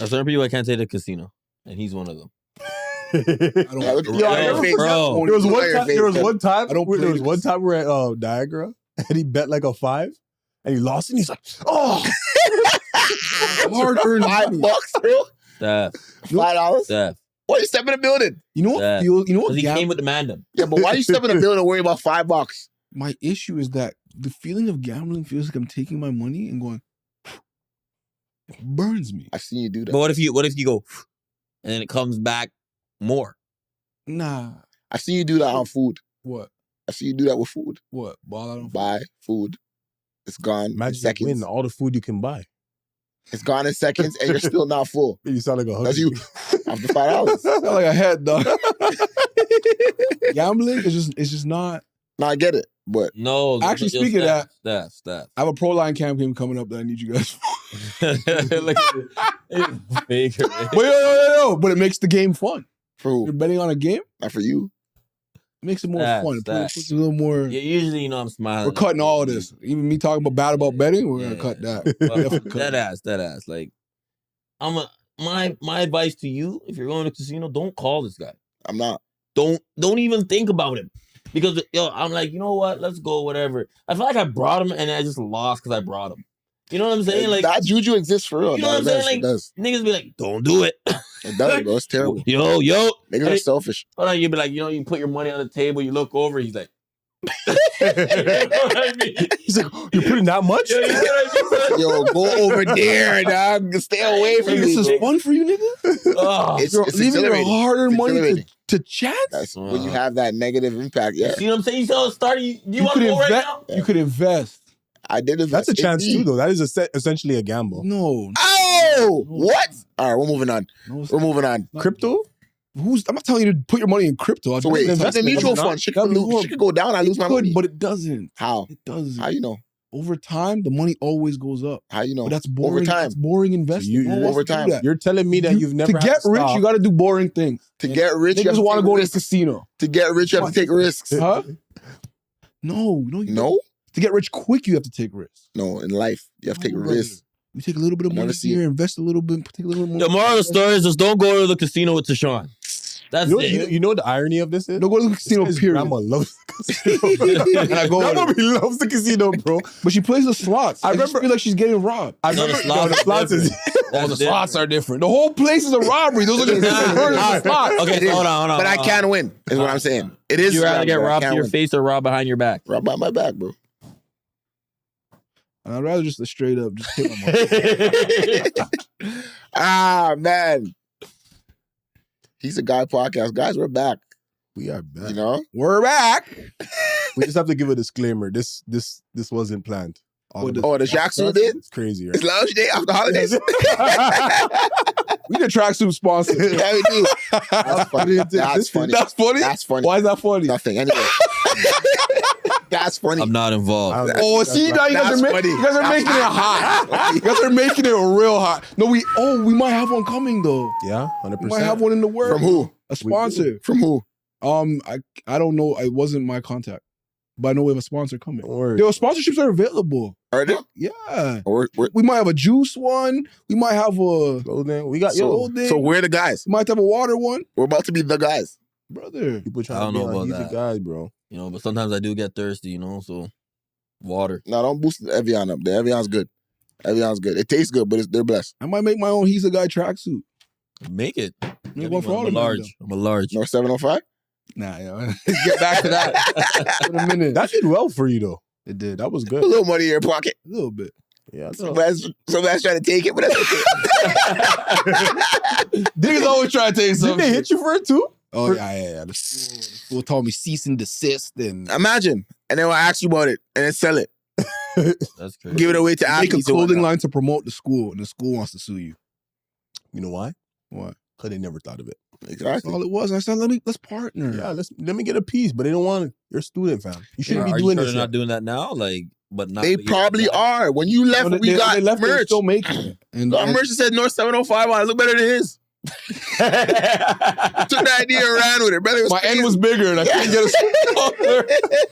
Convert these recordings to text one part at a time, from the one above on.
There's certain people I can't take to the casino, and he's one of them. There was one time we were at Niagara, and he bet like a 5, and he lost it. And he's like, "Oh, hard-earned $5, bro. $5. Steph. Why you step in the building? You know what? You know what? Because he came with the mandem. Yeah, but why you step in the building and worry about $5? My issue is that the feeling of gambling feels like I'm taking my money and going. It burns me. I've seen you do that. But what if you go, and then it comes back more? Nah. I've seen you do that on food. What? I've seen you do that with food. What? Ball out on Buy food. It's gone in seconds. Win all the food you can buy. It's gone in seconds, and you're still not full. You sound like a hugger. That's you. After $5. Sound like a head, dog. Gambling is just not. No, I get it, but no. Actually, speaking of that, Steph. I have a pro line campaign coming up that I need you guys for. But it makes the game fun. For who? You're betting on a game? Not for you. It makes it more fun. It puts a little more. Yeah, usually, I'm smiling. We're cutting all of this. Even me talking bad about betting, we're gonna cut that. That ass. Like, my advice to you: if you're going to the casino, don't call this guy. I'm not. Don't even think about him. Because I'm like, you know what? Let's go, whatever. I feel like I brought him and I just lost because I brought him. You know what I'm saying? Like that juju exists for real. You know what I'm saying? Like niggas be like, don't do it. It does, bro. It's terrible. Yo. Niggas are selfish. Hold on, you be like, you put your money on the table, you look over, he's like, you know what I mean? He's like, you're putting that much? You know what I mean? Yo, go over there, dog. Stay away from me. This is fun for you, nigga. It's leaving your hard-earned money to chance. That's when you have that negative impact. Yeah. You see what I'm saying? You tell start. You want to go right now? You could invest. I did invest. That's a chance too, though. That is essentially a gamble. No. Oh, what? All right, we're moving on. We're moving on. Crypto? I'm not telling you to put your money in crypto. So wait, it's a mutual fund. She could go down. I lose my money. But it doesn't. How? It doesn't. How you know? Over time, the money always goes up. How you know? But that's boring. Over time. That's boring investing. So over time. You're telling me that you've never to get rich, you got to do boring things. To get rich, you just want to go to the casino. To get rich, you have to take risks. Huh? No. To get rich quick, you have to take risks. No, in life, you have to take risks. You take a little bit of money here, invest a little bit, take a little more. The moral of the story is just don't go to the casino with Tashawn. That's it. You know what the irony of this is? Don't go to the casino, period. Grandma loves the casino. Grandma loves the casino, bro. But she plays the slots. I remember, feel like she's getting robbed. I remember the slots is... the slots are different. The whole place is a robbery. Those are the slots. Okay, hold on. But I can win, is what I'm saying. It is. You rather get robbed to your face or robbed behind your back? Robbed behind my back, bro. I'd rather just straight up just hit my mom. Ah, man. He's a guy podcast. Guys, we're back. We are back. You know? We're back. We just have to give a disclaimer. This wasn't planned. The Jackson did? It's crazy, right? It's lounge day after holidays. We the tracksuit sponsor. Yeah, we do. That's funny. That's funny. That's funny? That's funny. Why is that funny? Nothing. Anyway. That's funny. I'm not involved. Oh, see, now you guys are making it hot. You guys are making it real hot. No, we might have one coming though. Yeah, 100%. We might have one in the works. From who? A sponsor. From who? I don't know. It wasn't my contact, but I know we have a sponsor coming. Word. Yo, sponsorships are available. Are they? Yeah. We might have a juice one. We might have a clothing. We got So we're the guys. We might have a water one. We're about to be the guys. Brother. People try I don't to be know about easy that. guys, bro. But sometimes I do get thirsty, so water. No, don't boost the Evian up. The Evian's good. Evian's good. It tastes good, but they're blessed. I might make my own He's a Guy tracksuit. Make it. Make one for all I'm of a them. large. North 705? Nah, yo. Get back to that in a minute. That did well for you, though. It did. That was good. A little money in your pocket. A little bit. Yeah. Somebody's trying to take it, but that's okay. Niggas always try to take something. Didn't they hit you for it, too? Oh, yeah. The school told me cease and desist. And imagine. And then I'll ask you about it and then sell it. That's crazy. Give it away to make athletes. a clothing line to promote the school, and the school wants to sue you. You know why? What? Because they never thought of it. Exactly. That's all it was. And I said, let's partner. Yeah, let me get a piece, but they don't want it. You're a student, fam. You shouldn't be Are doing you sure this. they're not doing that now? But not. They probably are. When you left, we got left, merch. still making it. And our merch said North 705 on it. Look better than his. Took the idea and ran with it, brother. My end was bigger and I couldn't get a sponsor.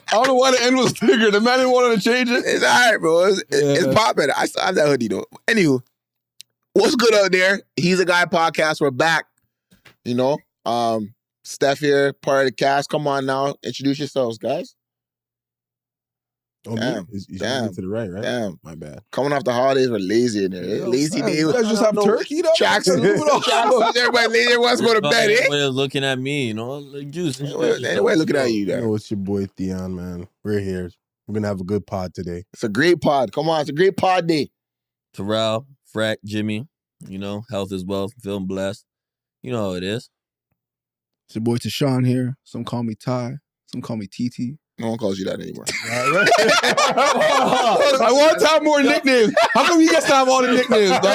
I don't know why the end was bigger. The man didn't want to change it. It's all right, bro. It's popping. I still have that hoodie, though. Anywho, What's good out there? He's a Guy podcast. We're back. You know, Steph here, part of the cast. Come on now, introduce yourselves, guys. Oh, damn. Damn. To the right? Damn. My bad. Coming off the holidays, we're lazy in there. Lazy day. You guys just have turkey, though? Jackson. Everybody lazy. Everyone's going to bed, eh? Everybody's looking at me, you know, like Juice. Anyway, looking at you there. You know, it's your boy Theon, man. We're here. We're going to have a good pod today. It's a great pod. Come on, it's a great pod day. Terrell, Frack, Jimmy, you know, health is wealth, feeling blessed. You know how it is. It's your boy Tashawn here. Some call me Ty. Some call me TT. No one calls you that anymore. I want to have more nicknames. How come you guys have all the nicknames, dog? No,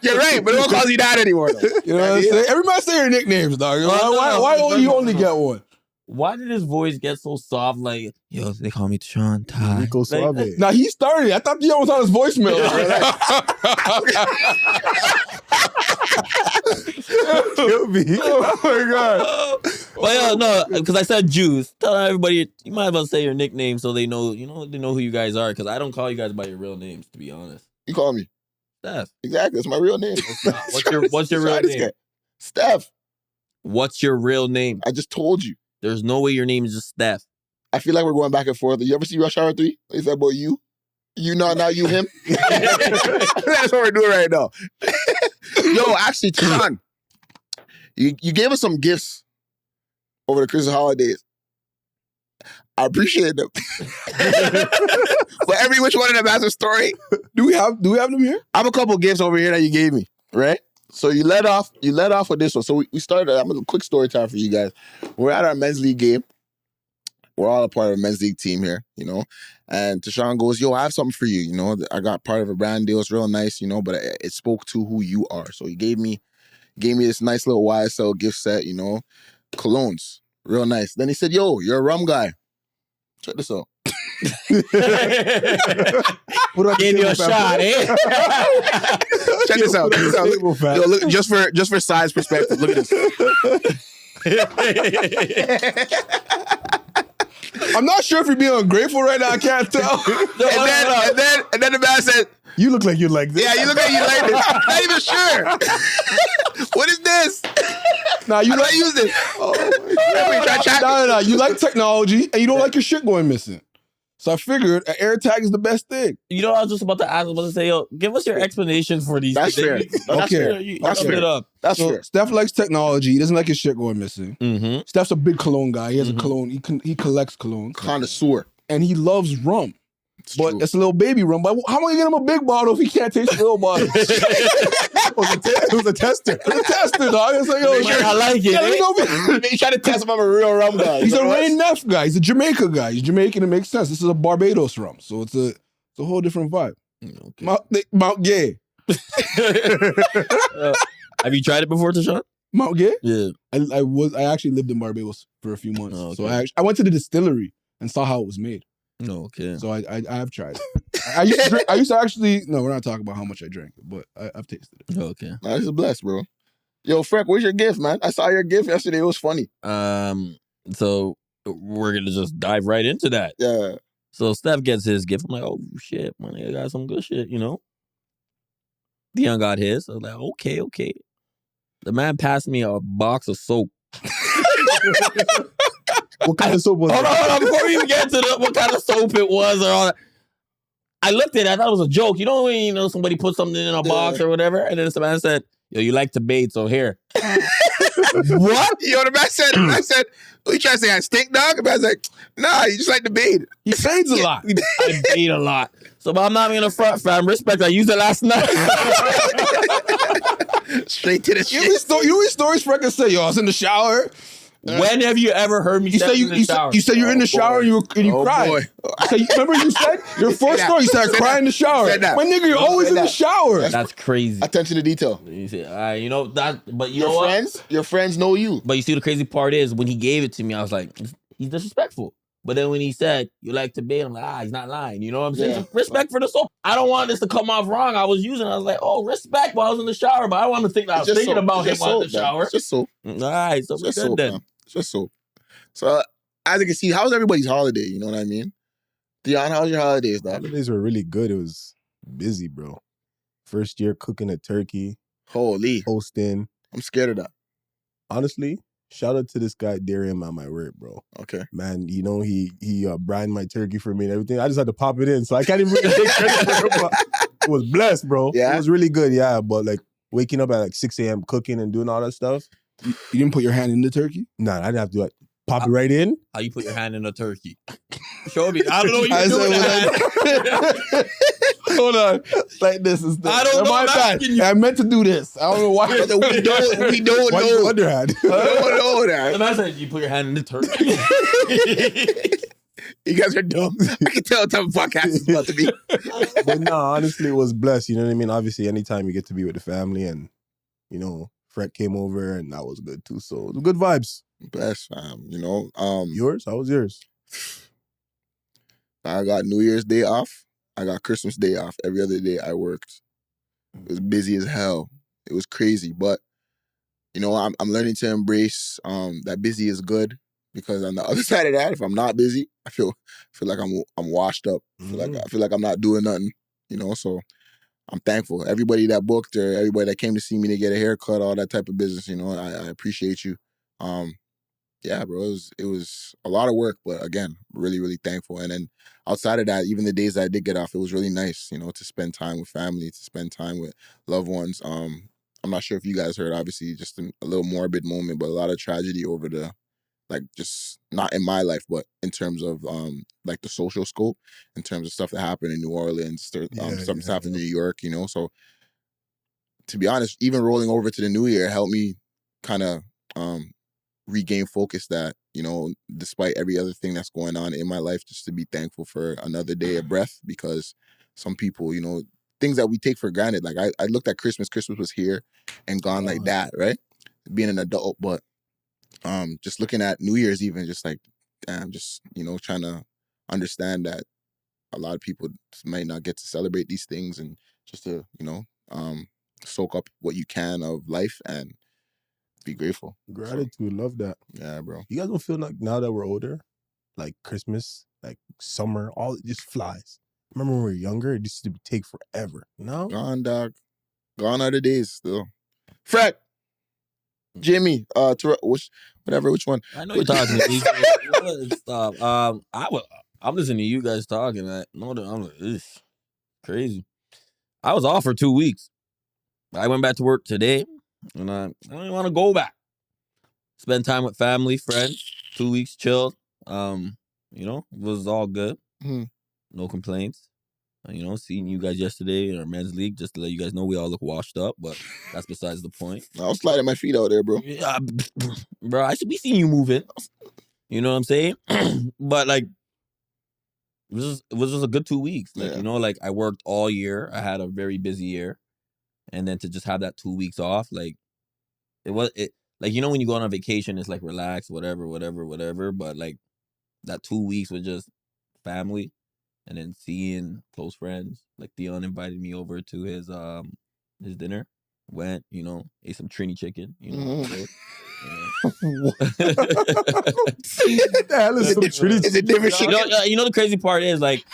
you're right. But no one calls you that anymore, though. You know what I'm saying? Everybody say your nicknames, dog. Why only you only get one? Why did his voice get so soft? Like, yo, they call me Tashawn Ty. Rico Suave. Like, He started. I thought Dion was on his voicemail. Kill me. Oh my God. Well, yeah, no, because I said Juice. Tell everybody, you might as well say your nickname so they know, they know who you guys are. Because I don't call you guys by your real names, to be honest. You call me Steph. Exactly. That's my real name. What's your real name? Steph. What's your real name? I just told you. There's no way your name is just Steph. I feel like we're going back and forth. You ever see Rush Hour 3? They said, boy, you now you him. That's what we're doing right now. Yo, actually, John, you gave us some gifts over the Christmas holidays. I appreciate them. But every which one of them has a story. Do we have them here? I have a couple gifts over here that you gave me, right? So you let off with this one. So we started, I'm a quick story time for you guys. We're at our men's league game. We're all a part of a men's league team here, you know. And Tashawn goes, yo, I have something for you, you know. I got part of a brand deal. It's real nice, you know, but it spoke to who you are. So he gave me this nice little YSL gift set, you know, colognes. Real nice. Then he said, yo, you're a rum guy. Check this out. Gave you a shot, eh? Check this out. Yo, look, just for size perspective, look at this. I'm not sure if you're being ungrateful right now. I can't tell. And then the man said, "You look like you like this." Yeah, you look like you like this. I'm not even sure. What is this? Nah, you like use this. Oh my God. No. You like technology and you don't like your shit going missing. So I figured an AirTag is the best thing. You know, I was just about to ask. I was about to say, yo, give us your explanation for these. That's fair. That's fair. That's fair. Steph likes technology. He doesn't like his shit going missing. Mm-hmm. Steph's a big cologne guy. He has a cologne. He collects cologne. Connoisseur. And he loves rum. It's a little baby rum. But how am I going to get him a big bottle if he can't taste the little bottle? It was a tester. It was a tester, dog. It's like, yo, I like it. He's trying to test if I'm a real rum guy. He's a Rain Neff guy. He's a Jamaica guy. He's Jamaican. It makes sense. This is a Barbados rum. So it's a whole different vibe. Okay. Mount Gay. Have you tried it before, Tashawn? Mount Gay? Yeah. I actually lived in Barbados for a few months. Oh, okay. So I went to the distillery and saw how it was made. No, okay. So I have tried it. I used to actually, no, we're not talking about how much I drank, but I've tasted it. Oh, okay. Nah, this is blessed, bro. Yo, Freck, where's your gift, man? I saw your gift yesterday. It was funny. So we're gonna just dive right into that. Yeah. So Steph gets his gift. I'm like, oh shit, man, I got some good shit, you know. Dion got his. I was like, okay. The man passed me a box of soap. What kind of soap was it? Hold on. Before we even get to what kind of soap it was or all that. I looked at it. I thought it was a joke. You know when somebody put something in a box or whatever? And then the man said, yo, you like to bathe, so here. What? Yo, the man said, what you trying to say? I stink, dog? The man's like, nah, you just like to bathe. He bathes a lot. I bathe a lot. So, but I'm not even a front, fam. Respect, I used it last night. Straight to the shit. You know stories Freck say, yo, I was in the shower. When have you ever heard me say in the shower? You said you're in the shower and you cried. Boy. Remember you said your first story, you started crying in the shower. My nigga, you're always in the shower. That's crazy. Attention to detail. You see, you know that, but you your know friends, what? Your friends know you. But you see, the crazy part is when he gave it to me, I was like, he's disrespectful. But then when he said, you like to bathe, I'm like, he's not lying. You know what I'm saying? Yeah. Respect for the soap. I don't want this to come off wrong. I was like, oh, respect while I was in the shower, but I don't want to think that I was thinking about him while in the shower. It's just soap. All right, so we're good then. It's just soap. So, as you can see, how's everybody's holiday? You know what I mean? Dion, how's your holidays, dog? Holidays were really good. It was busy, bro. First year cooking a turkey. Holy. Hosting. I'm scared of that. Honestly, shout out to this guy, Darian, on my word, bro. Okay. Man, you know, he brined my turkey for me and everything. I just had to pop it in, so I can't even really take credit for it, but it was blessed, bro. Yeah. It was really good, yeah. But like waking up at like 6 a.m. cooking and doing all that stuff. You didn't put your hand in the turkey? Nah, I didn't have to do it. Pop it right in. How you put your hand in a turkey? Show me. I don't know what you're doing. That. Hold on. Like this is the, I don't know. My bad. I meant to do this. I don't know why. We don't Why know. you underhand? We don't know that. And I said, you put your hand in the turkey. You guys are dumb. I can tell what type of podcast it's about to be. But no, honestly, it was blessed. You know what I mean? Obviously, anytime you get to be with the family and, you know, Fred came over and that was good too. So it was good vibes. Bless, you know. Yours? How was yours? I got New Year's Day off. I got Christmas Day off. Every other day I worked. It was busy as hell. It was crazy. But, you know, I'm learning to embrace that busy is good. Because on the other side of that, if I'm not busy, I feel like I'm washed up. I feel like I'm not doing nothing. You know, so I'm thankful. Everybody that booked or everybody that came to see me to get a haircut, all that type of business, you know, I appreciate you. Yeah, bro, it was a lot of work, but again, really, really thankful. And then outside of that, even the days that I did get off, it was really nice, you know, to spend time with family, to spend time with loved ones. I'm not sure if you guys heard, obviously, just a little morbid moment, but a lot of tragedy over the, like, just not in my life, but in terms of like the social scope, in terms of stuff that happened in New Orleans, stuff that happened in New York, you know. So to be honest, even rolling over to the new year helped me kind of regain focus that, you know, despite every other thing that's going on in my life, just to be thankful for another day of breath, because some people, you know, things that we take for granted, like I looked at Christmas was here and gone like that, right? Being an adult, but just looking at New Year's even, just like, damn, just, you know, trying to understand that a lot of people might not get to celebrate these things, and just to, you know, soak up what you can of life and be grateful. Gratitude, so, love that. Yeah, bro. You guys don't feel like now that we're older, like Christmas, like summer, all it just flies. Remember when we were younger, it used to take forever. No? Gone, dog. Gone are the days still. Fred, Jimmy, which one? I know you're talking to me. Stop. I'm listening to you guys talking. I'm like, it's crazy. I was off for 2 weeks. I went back to work today, and I don't want to go back. Spend time with family, friends. 2 weeks, chilled. You know, it was all good. No complaints. You know, seeing you guys yesterday in our men's league, just to let you guys know we all look washed up, but that's besides the point. I was sliding my feet out there, bro. Yeah, bro, I should be seeing you moving. You know what I'm saying? But like, it was just a good 2 weeks. Like, you know, like I worked all year. I had a very busy year, and then to just have that 2 weeks off, like like, you know, when you go on a vacation, it's like relax, whatever. But like that 2 weeks was just family. And then seeing close friends, like Theon invited me over to his dinner. Went, you know, ate some Trini chicken. You know, what the hell is some Trini? Is it different chicken? You know the crazy part is, like,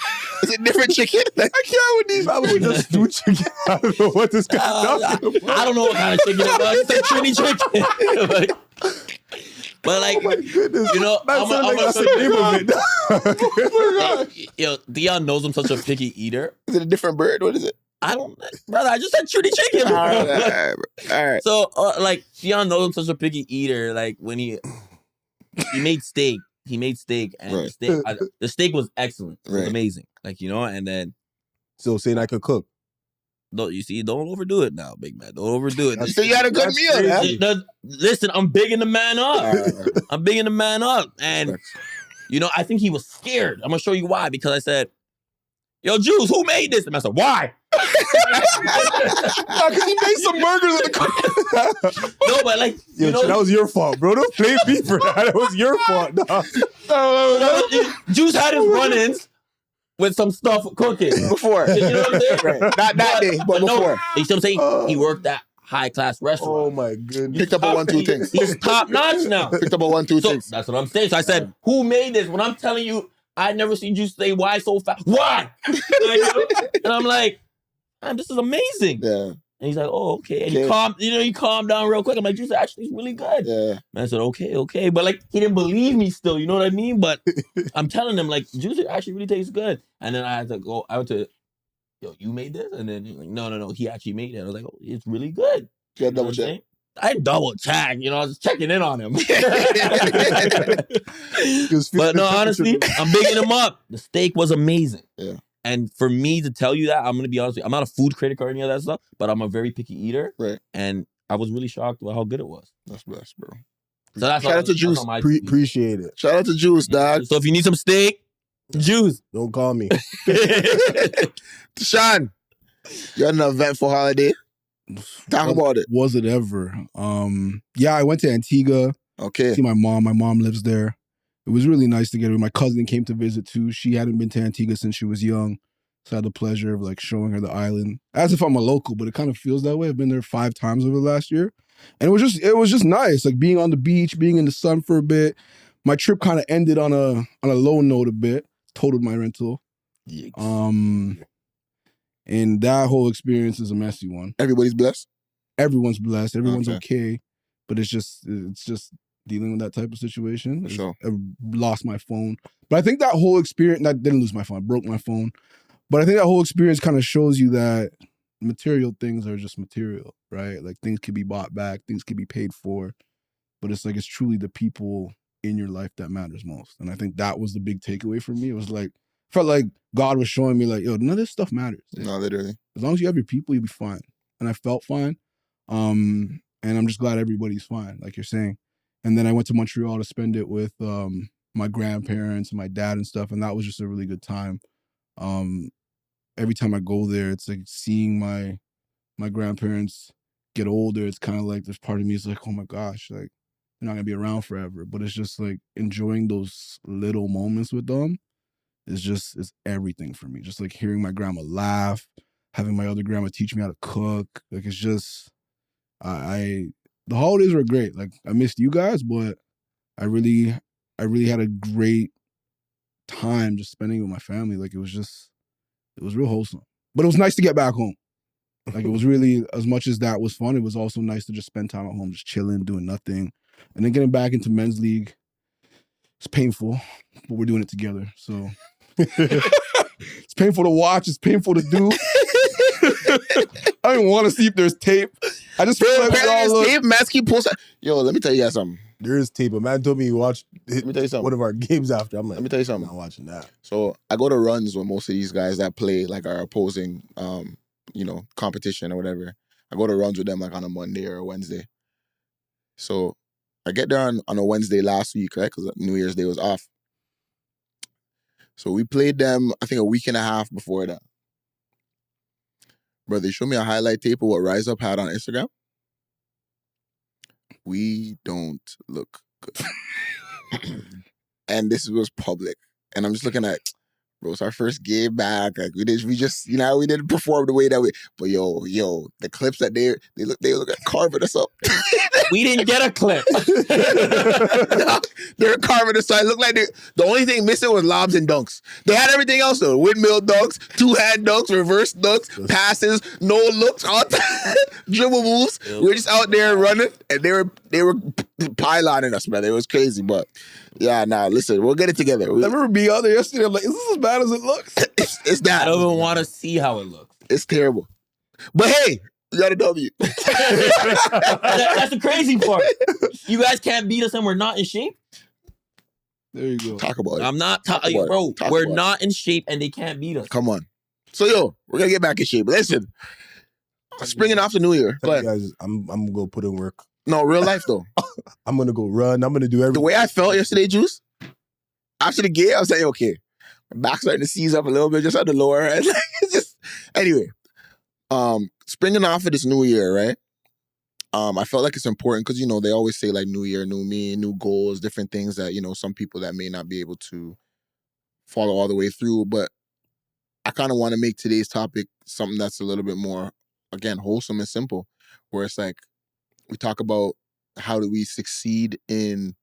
is it different chicken? I can't with these. I would just do chicken. I don't know what this guy's talking about. I don't know what kind of chicken it was. It's a Trini chicken. But like, oh my goodness, you know, I'm the name of it. Yo, Theon knows I'm such a picky eater. Is it a different bird? What is it? I don't, brother. I just said Trini chicken. All right. So, like, Theon knows I'm such a picky eater. Like, when he made steak, and the steak was excellent. It was amazing. Like, you know, and then so saying I could cook. Don't overdo it now, big man. Don't overdo it. So you had a good meal, listen, I'm bigging the man up. And, you know, I think he was scared. I'm going to show you why. Because I said, yo, Juice, who made this? And I said, why? Because he made some burgers in the car. No, but like, yo, you know, that was your fault, bro. Don't blame me for that. It was your fault. No. Juice had his run-ins with some stuff cooking before. You know what I'm saying? Right. Not that day, but before. You see what I'm saying? He worked at high-class restaurant. Oh, my goodness. Picked up a 1-2 things. He's top-notch now. Picked up a 1-2 things. That's what I'm saying. So I said, who made this? When I'm telling you, I never seen you say why so fast. Why? And I'm like, man, this is amazing. Yeah. And he's like, oh, okay. And he calmed down real quick. I'm like, Juice actually is really good. Yeah. And I said, okay. But like, he didn't believe me still, you know what I mean? But I'm telling him, like, Juice actually really tastes good. And then I had to go out to, yo, you made this? And then he's like, no, he actually made it. I was like, oh, it's really good. You gotta double check. I double check, I was checking in on him. But no, honestly, I'm bigging him up. The steak was amazing. Yeah. And for me to tell you that, I'm going to be honest with you, I'm not a food critic or any of that stuff, but I'm a very picky eater. Right. And I was really shocked about how good it was. That's best, bro. So that's Shout out to Juice. Appreciate it. Shout out to Juice, dog. So if you need some steak, Juice. Don't call me. Sean, you had an eventful holiday. Talk about it. Was it ever? Yeah, I went to Antigua. Okay. See my mom. My mom lives there. It was really nice to get her. My cousin came to visit too. She hadn't been to Antigua since she was young. So I had the pleasure of like showing her the island. As if I'm a local, but it kind of feels that way. I've been there 5 times over the last year. And it was just nice. Like being on the beach, being in the sun for a bit. My trip kind of ended on a low note a bit. Totaled my rental. Yikes. And that whole experience is a messy one. Everybody's blessed? Everyone's blessed. Everyone's okay. But it's just dealing with that type of situation. Sure. I lost my phone. But I think that whole experience, I didn't lose my phone, I broke my phone. But I think that whole experience kind of shows you that material things are just material, right? Like things can be bought back, things can be paid for. But it's like, it's truly the people in your life that matters most. And I think that was the big takeaway for me. It was like, felt like God was showing me like, yo, none of this stuff matters. No, literally. As long as you have your people, you'll be fine. And I felt fine. And I'm just glad everybody's fine, like you're saying. And then I went to Montreal to spend it with my grandparents and my dad and stuff. And that was just a really good time. Every time I go there, it's like seeing my grandparents get older. It's kind of like this part of me is like, oh my gosh, like they're not gonna be around forever. But it's just like enjoying those little moments with them is everything for me. Just like hearing my grandma laugh, having my other grandma teach me how to cook. Like it's just the holidays were great. Like I missed you guys, but I really had a great time just spending with my family. Like it was real wholesome. But it was nice to get back home. Like it was really, as much as that was fun, it was also nice to just spend time at home, just chilling, doing nothing. And then getting back into men's league, it's painful, but we're doing it together. So it's painful to watch. It's painful to do. I don't even want to see if there's tape. I just feel like there's tape. Masky pulls. Yo, let me tell you guys something. There is tape. A man told me he watched one of our games after. I'm like, let me tell you something. I'm not watching that. So I go to runs with most of these guys that play like our opposing, competition or whatever. I go to runs with them like on a Monday or a Wednesday. So I get there on a Wednesday last week, right? Because New Year's Day was off. So we played them, I think, a week and a half before that. Bro, they showed me a highlight tape of what Rise Up had on Instagram. We don't look good. And this was public. And I'm just looking at, bro, it's our first game back. Like we didn't perform the way that we. But yo, the clips that they look at carving us up. We didn't get a clip. They're carving us. So it looked like the only thing missing was lobs and dunks. They had everything else though: windmill dunks, 2-hand dunks, reverse dunks, passes, no looks, all dribble moves. Yep. We're just out there running, and they were pyloning us, man. It was crazy, but. Yeah, listen, we'll get it together. I remember being out there yesterday. I'm like, is this as bad as it looks? It's that. I don't even want to see how it looks. It's terrible. But hey, you got a W. That's the crazy part. You guys can't beat us and we're not in shape? There you go. Talk about it. I'm not talking, bro. We're not in shape and they can't beat us. Come on. So, we're going to get back in shape. Listen, springing off the New Year. But guys, I'm going to go put in work. No, real life though. I'm going to go run. I'm going to do everything. The way I felt yesterday, Juice, after the game, I was like, okay, my back's starting to seize up a little bit, just at the lower end. Anyway, springing off of this new year, right? I felt like it's important because, they always say like new year, new me, new goals, different things that, some people that may not be able to follow all the way through. But I kind of want to make today's topic something that's a little bit more, again, wholesome and simple, where it's like, we talk about how do we succeed in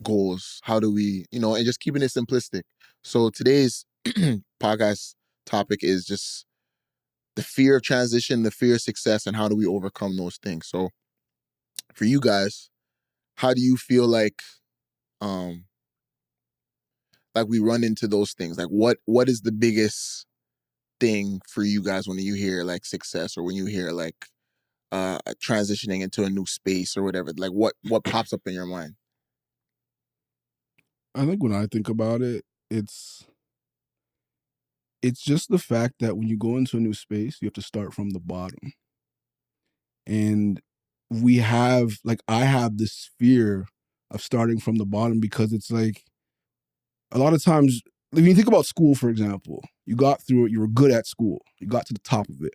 goals? How do we, and just keeping it simplistic. So today's podcast topic is just the fear of transition, the fear of success, and how do we overcome those things? So for you guys, how do you feel like we run into those things? Like what is the biggest thing for you guys when you hear like success, or when you hear like transitioning into a new space or whatever? Like what pops up in your mind? I think when I think about it, it's just the fact that when you go into a new space, you have to start from the bottom. And I have this fear of starting from the bottom, because it's like, a lot of times, when you think about school, for example, you got through it, you were good at school, you got to the top of it.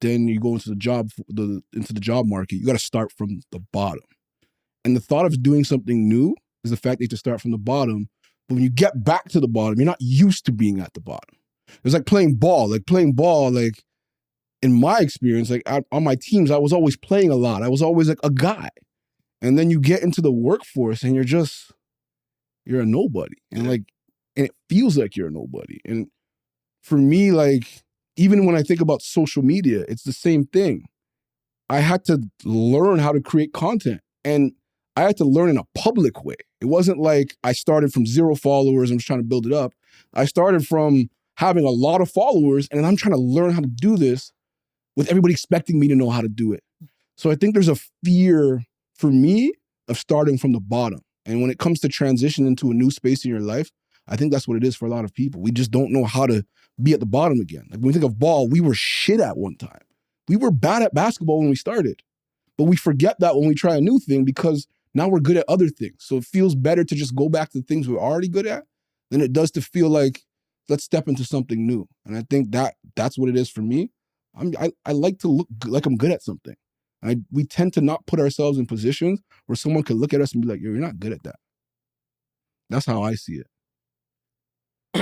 Then you go into the job market, you got to start from the bottom. And the thought of doing something new is the fact that you have to start from the bottom. But when you get back to the bottom, you're not used to being at the bottom. It's like playing ball. Like in my experience, like on my teams, I was always playing a lot. I was always like a guy. And then you get into the workforce and you're a nobody. And and it feels like you're a nobody. And for me, like, even when I think about social media, it's the same thing. I had to learn how to create content, and I had to learn in a public way. It wasn't like I started from 0 followers and was trying to build it up. I started from having a lot of followers, and I'm trying to learn how to do this with everybody expecting me to know how to do it. So I think there's a fear for me of starting from the bottom. And when it comes to transition into a new space in your life, I think that's what it is for a lot of people. We just don't know how to be at the bottom again. Like, when we think of ball, we were shit at one time. We were bad at basketball when we started, but we forget that when we try a new thing, because now we're good at other things. So it feels better to just go back to the things we're already good at than it does to feel like, let's step into something new. And I think that's what it is for me. I like to look like I'm good at something. We tend to not put ourselves in positions where someone could look at us and be like, yo, you're not good at that. That's how I see it.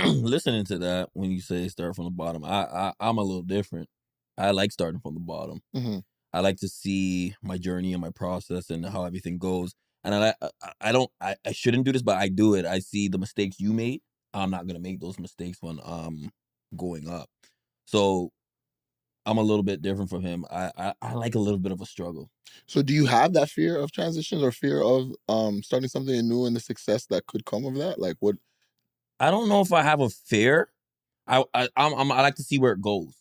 Listening to that, when you say start from the bottom, I'm a little different. I like starting from the bottom. Mm-hmm. I like to see my journey and my process and how everything goes. And I shouldn't do this, but I do it. I see the mistakes you made. I'm not gonna make those mistakes when going up. So I'm a little bit different from him. I like a little bit of a struggle. So do you have that fear of transitions, or fear of starting something new and the success that could come of that? Like, what? I don't know if I have a fear. I like to see where it goes.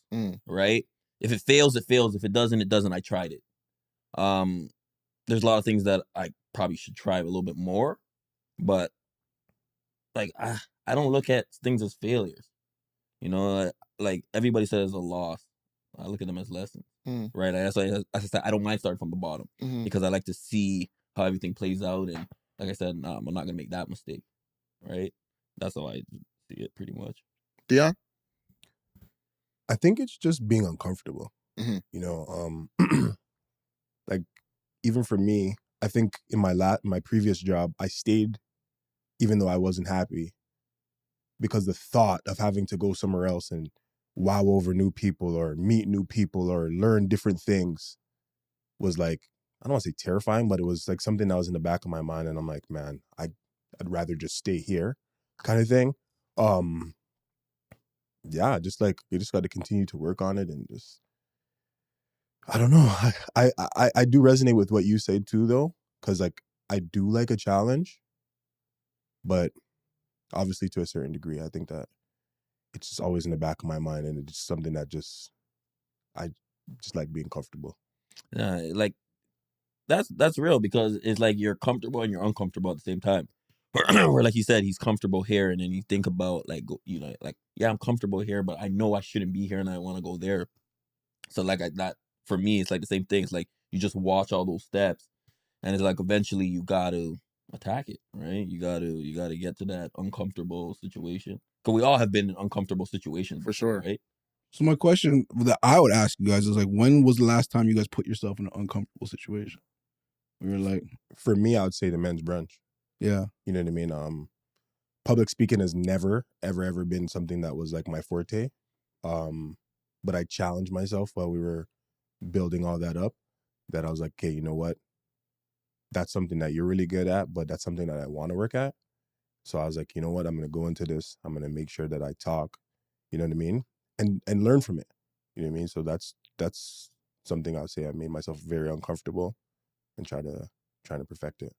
Right? If it fails, it fails. If it doesn't, it doesn't. I tried it. There's a lot of things that I probably should try a little bit more, but like I don't look at things as failures. You know, like everybody says a loss. I look at them as lessons. Right? That's why I said I don't mind starting from the bottom, because I like to see how everything plays out, and like I said, I'm not gonna make that mistake. Right? That's how I see it, pretty much. Yeah. I think it's just being uncomfortable. Mm-hmm. You know, like, even for me, I think in my previous job, I stayed even though I wasn't happy, because the thought of having to go somewhere else and wow over new people or meet new people or learn different things was like, I don't want to say terrifying, but it was like something that was in the back of my mind. And I'm like, man, I'd rather just stay here, kind of thing. Yeah, just like, you just got to continue to work on it, and just, I don't know. I do resonate with what you said too, though, because like, I do like a challenge, but obviously to a certain degree, I think that it's just always in the back of my mind, and it's something that I just like being comfortable. Yeah, like that's real, because it's like you're comfortable and you're uncomfortable at the same time. Where like you said, he's comfortable here, and then you think about like, you know, like, yeah, I'm comfortable here, but I know I shouldn't be here, and I want to go there. So like that for me, it's like the same thing. It's like you just watch all those steps, and it's like eventually you got to attack it, right? You got to get to that uncomfortable situation, because we all have been in uncomfortable situations, For sure. right? So my question that I would ask you guys is like, when was the last time you guys put yourself in an uncomfortable situation? We were like, for me, I would say the men's brunch. Yeah. You know what I mean? Public speaking has never, ever been something that was like my forte. But I challenged myself while we were building all that up, that I was like, okay, you know what? That's something that you're really good at, but that's something that I want to work at. So I was like, you know what? I'm going to go into this. I'm going to make sure that I talk, you know what I mean? And learn from it. You know what I mean? So that's something I would say I made myself very uncomfortable and trying to perfect it.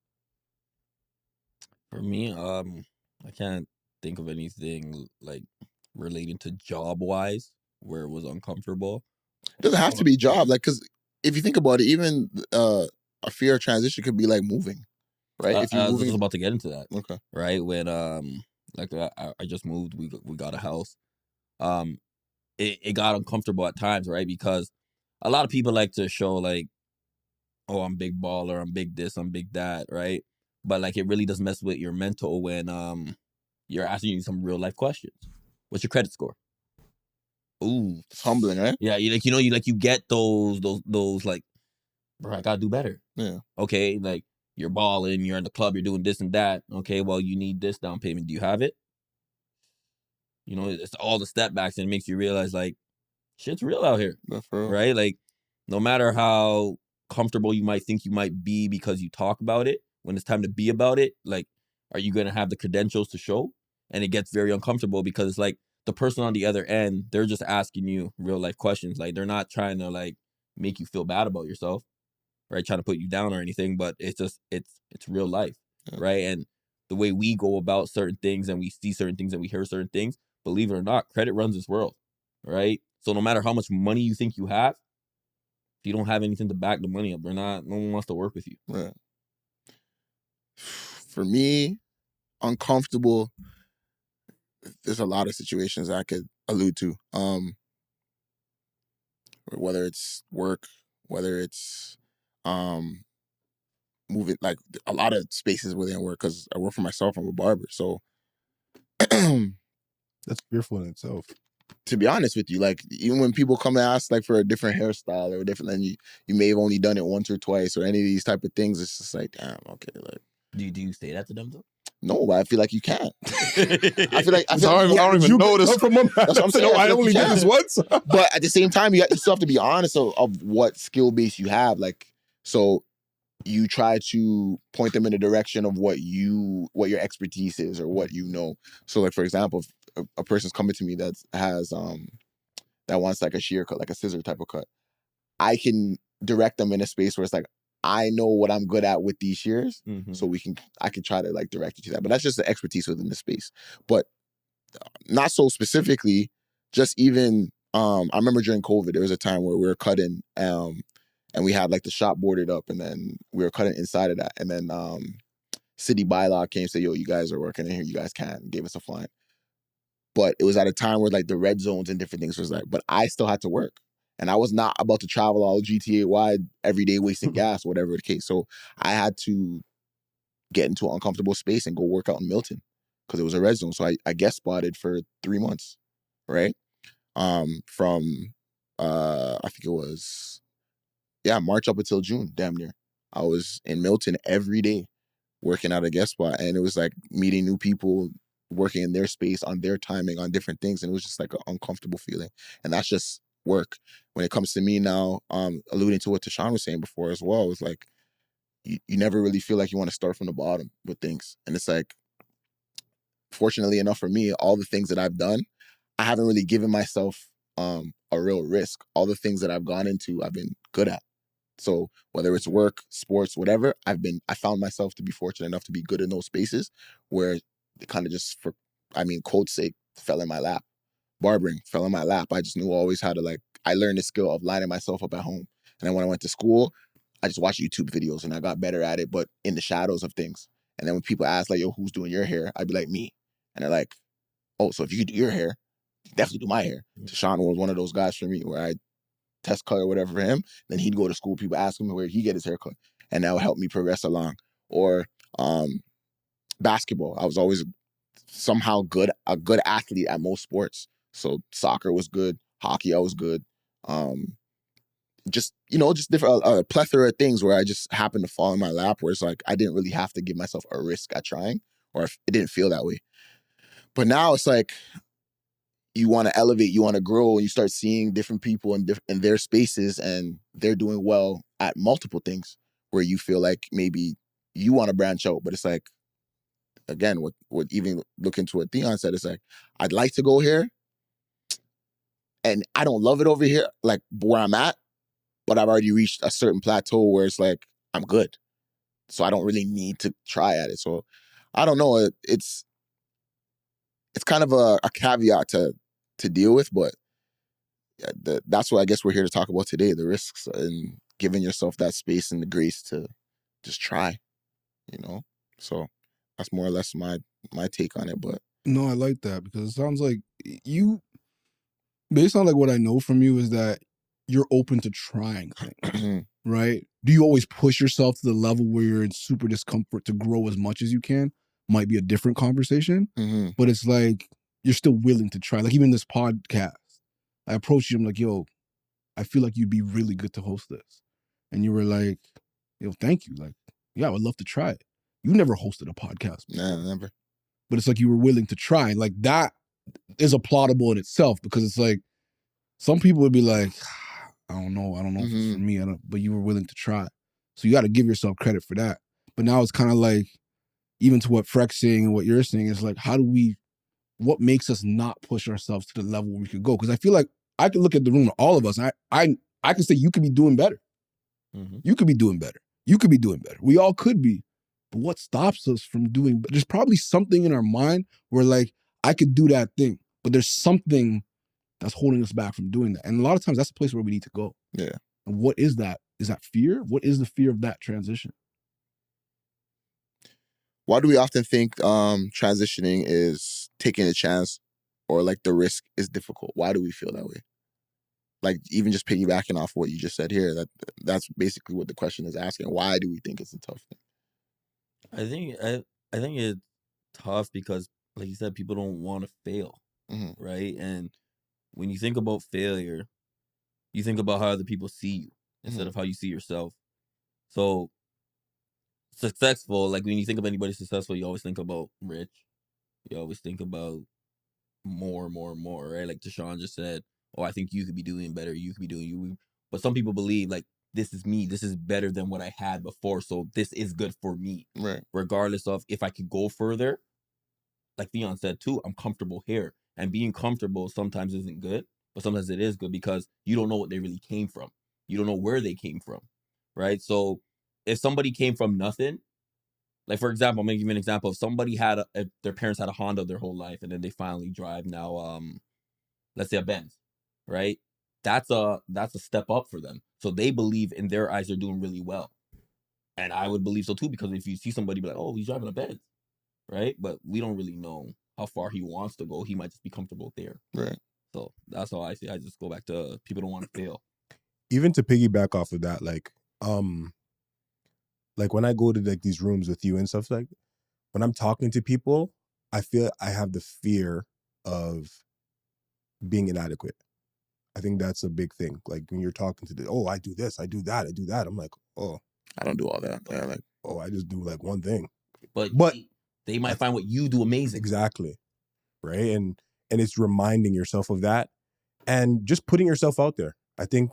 For me, I can't think of anything like relating to job wise where it was uncomfortable. It doesn't have to be job, like, because if you think about it, even a fear of transition could be like moving, right? If you're I was just moving, about to get into that. okay, Right when like I just moved, we got a house. It got uncomfortable at times, right? Because a lot of people like to show like, oh, I'm big baller, I'm big this, I'm big that, right? But like it really does mess with your mental when you're asking you some real life questions. What's your credit score? Ooh, it's humbling, right? yeah, you get those like, bro, I gotta do better. Yeah, Okay, like you're balling, you're in the club, you're doing this and that. Okay, well, you need this down payment. Do you have it? It's all the step backs and it makes you realize like shit's real out here, for real. right? Like no matter how comfortable you might think you might be because you talk about it, when it's time to be about it, like, are you gonna have the credentials to show? And it gets very uncomfortable because it's like the person on the other end, they're just asking you real life questions. Like they're not trying to like make you feel bad about yourself, right? Trying to put you down or anything, but it's just it's real life, Yeah. right? And the way we go about certain things and we see certain things and we hear certain things, believe it or not, credit runs this world, right? So no matter how much money you think you have, if you don't have anything to back the money up, no one wants to work with you. Right. For me, uncomfortable, there's a lot of situations I could allude to. Whether it's work, whether it's moving, like a lot of spaces within work, because I work for myself, I'm a barber. So That's fearful in itself. to be honest with you, like even when people come and ask like for a different hairstyle or different, then you may have only done it once or twice or any of these type of things, it's just like, damn, okay, like, Do you say that to them though? no, but I feel like you can't. I feel like I don't even know this. That's what I'm saying. I only did this once. But at the same time, you still have to be honest of what skill base you have. Like, so you try to point them in the direction of what your expertise is or what you know. So, like for example, if a person's coming to me that has that wants like a shear cut, like a scissor type of cut, I can direct them in a space where it's like, I know what I'm good at with these shears, so I can try to like direct you to that. But that's just the expertise within the space. But not so specifically, just even I remember during COVID, there was a time where we were cutting and we had like the shop boarded up and then we were cutting inside of that. And then city bylaw came and said, yo, you guys are working in here, you guys can't, gave us a fine. But it was at a time where like the red zones and different things was like, but I still had to work. And I was not about to travel all GTA wide every day wasting gas, whatever the case. So I had to get into an uncomfortable space and go work out in Milton because it was a red zone. So I guest spotted for 3 months, right? From I think it was March up until June, damn near. I was in Milton every day working at a guest spot, and it was like meeting new people, working in their space on their timing on different things, and it was just like an uncomfortable feeling. And that's just work. When it comes to me now, alluding to what Tashawn was saying before as well, it's like you never really feel like you want to start from the bottom with things. And it's like, fortunately enough for me, all the things that I've done, I haven't really given myself a real risk. All the things that I've gone into, I've been good at. So whether it's work, sports, whatever, I found myself to be fortunate enough to be good in those spaces where it kind of just, for, quote's sake, fell in my lap. Barbering fell in my lap. I just knew always how to I learned the skill of lining myself up at home. And then when I went to school, I just watched YouTube videos and I got better at it, but in the shadows of things. And then when people ask like, yo, who's doing your hair? I'd be like, me. And they're like, oh, so if you could do your hair, definitely do my hair. Tashawn was one of those guys for me where I test color or whatever for him. Then he'd go to school, people ask him where he get his haircut, and that would help me progress along. Or basketball. I was always somehow a good athlete at most sports. So soccer was good, hockey I was good. Just different a plethora of things where I just happened to fall in my lap where it's like I didn't really have to give myself a risk at trying, or if it didn't feel that way. But now it's like you want to elevate, you want to grow, and you start seeing different people in their spaces, and they're doing well at multiple things where you feel like maybe you want to branch out. But it's like, again, what even look into what Theon said, it's like, I'd like to go here. and I don't love it over here, like where I'm at, but I've already reached a certain plateau where it's like I'm good, so I don't really need to try at it. So I don't know. It's kind of a caveat to deal with, but that's what I guess we're here to talk about today: the risks and giving yourself that space and the grace to just try. So that's more or less my take on it. But No, I like that because it sounds like you, based on like what I know from you, is that you're open to trying things, right? Do you always push yourself to the level where you're in super discomfort to grow as much as you can? Might be a different conversation, but it's like you're still willing to try. Like even this podcast, I approached you, I'm like, yo, I feel like you'd be really good to host this. And you were like, yo, thank you. Like, yeah, I would love to try it. You never hosted a podcast before. Nah, never. But it's like you were willing to try. Like that is applaudable in itself because it's like some people would be like, I don't know if it's for me. But you were willing to try. So you got to give yourself credit for that. But now it's kind of like, even to what Freck's saying and what you're saying, is like, what makes us not push ourselves to the level where we could go? Because I feel like I could look at the room of all of us and I could say you could be doing better. You could be doing better. You could be doing better. We all could be. But what stops us from doing? There's probably something in our mind where like, I could do that thing, but there's something that's holding us back from doing that. And a lot of times that's the place where we need to go. Yeah. And what is that? Is that fear? What is the fear of that transition? Why do we often think transitioning is taking a chance or like the risk is difficult? Why do we feel that way? Like even just piggybacking off what you just said here, that's basically what the question is asking. Why do we think it's a tough thing? I think it's tough because, like you said, people don't want to fail, right? And when you think about failure, you think about how other people see you instead of how you see yourself. So successful, like when you think of anybody successful, you always think about rich. You always think about more, right? Like Deshaun just said, oh, I think you could be doing better. You could be doing you. But some people believe like, this is me. This is better than what I had before. So this is good for me. Right. Regardless of if I could go further. Like Theon said too, I'm comfortable here. And being comfortable sometimes isn't good, but sometimes it is good because you don't know what they really came from. You don't know where they came from. Right? So if somebody came from nothing, like for example, I'm gonna give you an example. If somebody if their parents had a Honda their whole life and then they finally drive now let's say a Benz, right? That's a step up for them. So they believe in their eyes they're doing really well. And I would believe so too, because if you see somebody be like, oh, he's driving a Benz, right? But we don't really know how far he wants to go. He might just be comfortable there. Right. So that's how I see. I just go back to people don't want to fail. Even to piggyback off of that, like when I go to like these rooms with you and stuff, like when I'm talking to people, I feel I have the fear of being inadequate. I think that's a big thing. Like when you're talking to I do this, I do that, I do that. I'm like, oh, I don't do all that. Yeah, like, oh, I just do like one thing. But they might find what you do amazing. Exactly. Right. And it's reminding yourself of that and just putting yourself out there. I think,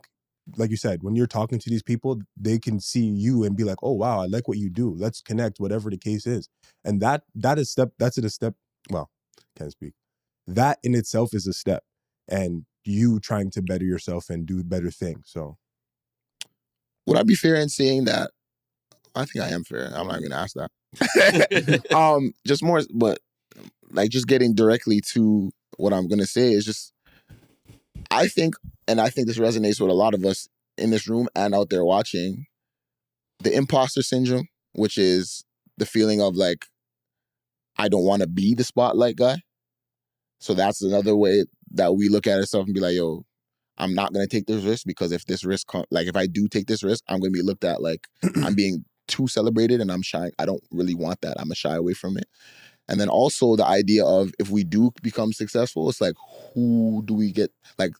like you said, when you're talking to these people, they can see you and be like, oh, wow, I like what you do. Let's connect, whatever the case is. And that's a step. Well, can't speak. That in itself is a step. And you trying to better yourself and do better things. So would I be fair in saying that? I think I am fair. I'm not even gonna ask that. Just more, but like just getting directly to what I'm gonna say is just, I think this resonates with a lot of us in this room and out there watching, the imposter syndrome, which is the feeling of like, I don't want to be the spotlight guy. So that's another way that we look at ourselves and be like, yo, I'm not going to take this risk because if this risk, if I do take this risk, I'm going to be looked at like I'm being too celebrated and I'm shy. I don't really want that. I'm going to shy away from it. And then also the idea of if we do become successful, it's like, who do we get? Like,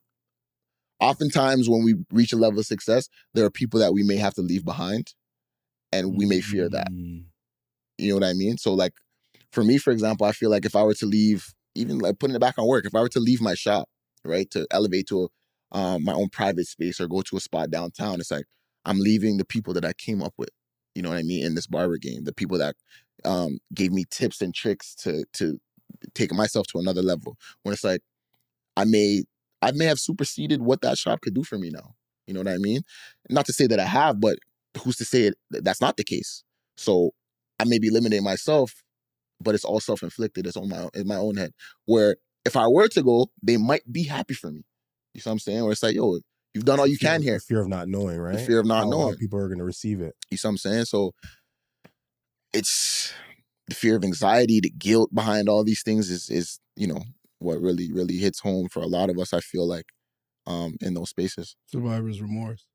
oftentimes when we reach a level of success, there are people that we may have to leave behind and we may fear that. You know what I mean? So like, for me, for example, I feel like if I were to leave, even like putting it back on work, if I were to leave my shop, right, to elevate to my own private space or go to a spot downtown, it's like I'm leaving the people that I came up with, you know what I mean, in this barber game, the people that gave me tips and tricks to take myself to another level. When it's like I I may have superseded what that shop could do for me now. You know what I mean? Not to say that I have, but who's to say that's not the case? So I may be limiting myself, but it's all self-inflicted. It's in my own head. Where if I were to go, they might be happy for me. You see what I'm saying? Where it's like, yo, you've done all you can here. The fear of not knowing, right? The fear of not knowing. How people are going to receive it. You see what I'm saying? So it's the fear of anxiety, the guilt behind all these things is what really, really hits home for a lot of us, I feel like, in those spaces. Survivor's remorse.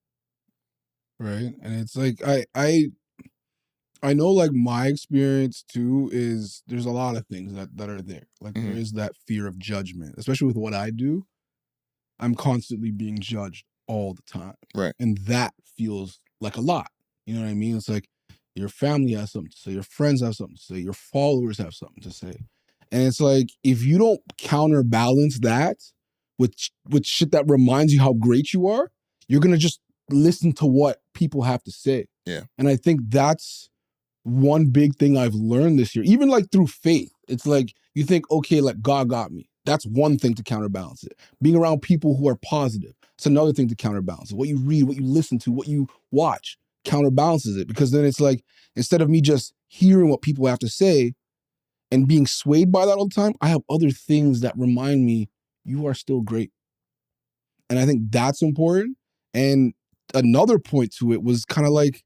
Right? And it's like, I know, like, my experience too is there's a lot of things that are there. Like, there is that fear of judgment, especially with what I do. I'm constantly being judged all the time. Right. And that feels like a lot. You know what I mean? It's like your family has something to say, your friends have something to say, your followers have something to say. And it's like, if you don't counterbalance that with shit that reminds you how great you are, you're going to just listen to what people have to say. Yeah. And I think that's one big thing I've learned this year, even like through faith. It's like, you think, okay, like God got me. That's one thing to counterbalance it. Being around people who are positive, it's another thing to counterbalance it. What you read, what you listen to, what you watch counterbalances it. Because then it's like, instead of me just hearing what people have to say and being swayed by that all the time, I have other things that remind me you are still great. And I think that's important. And another point to it was kind of like,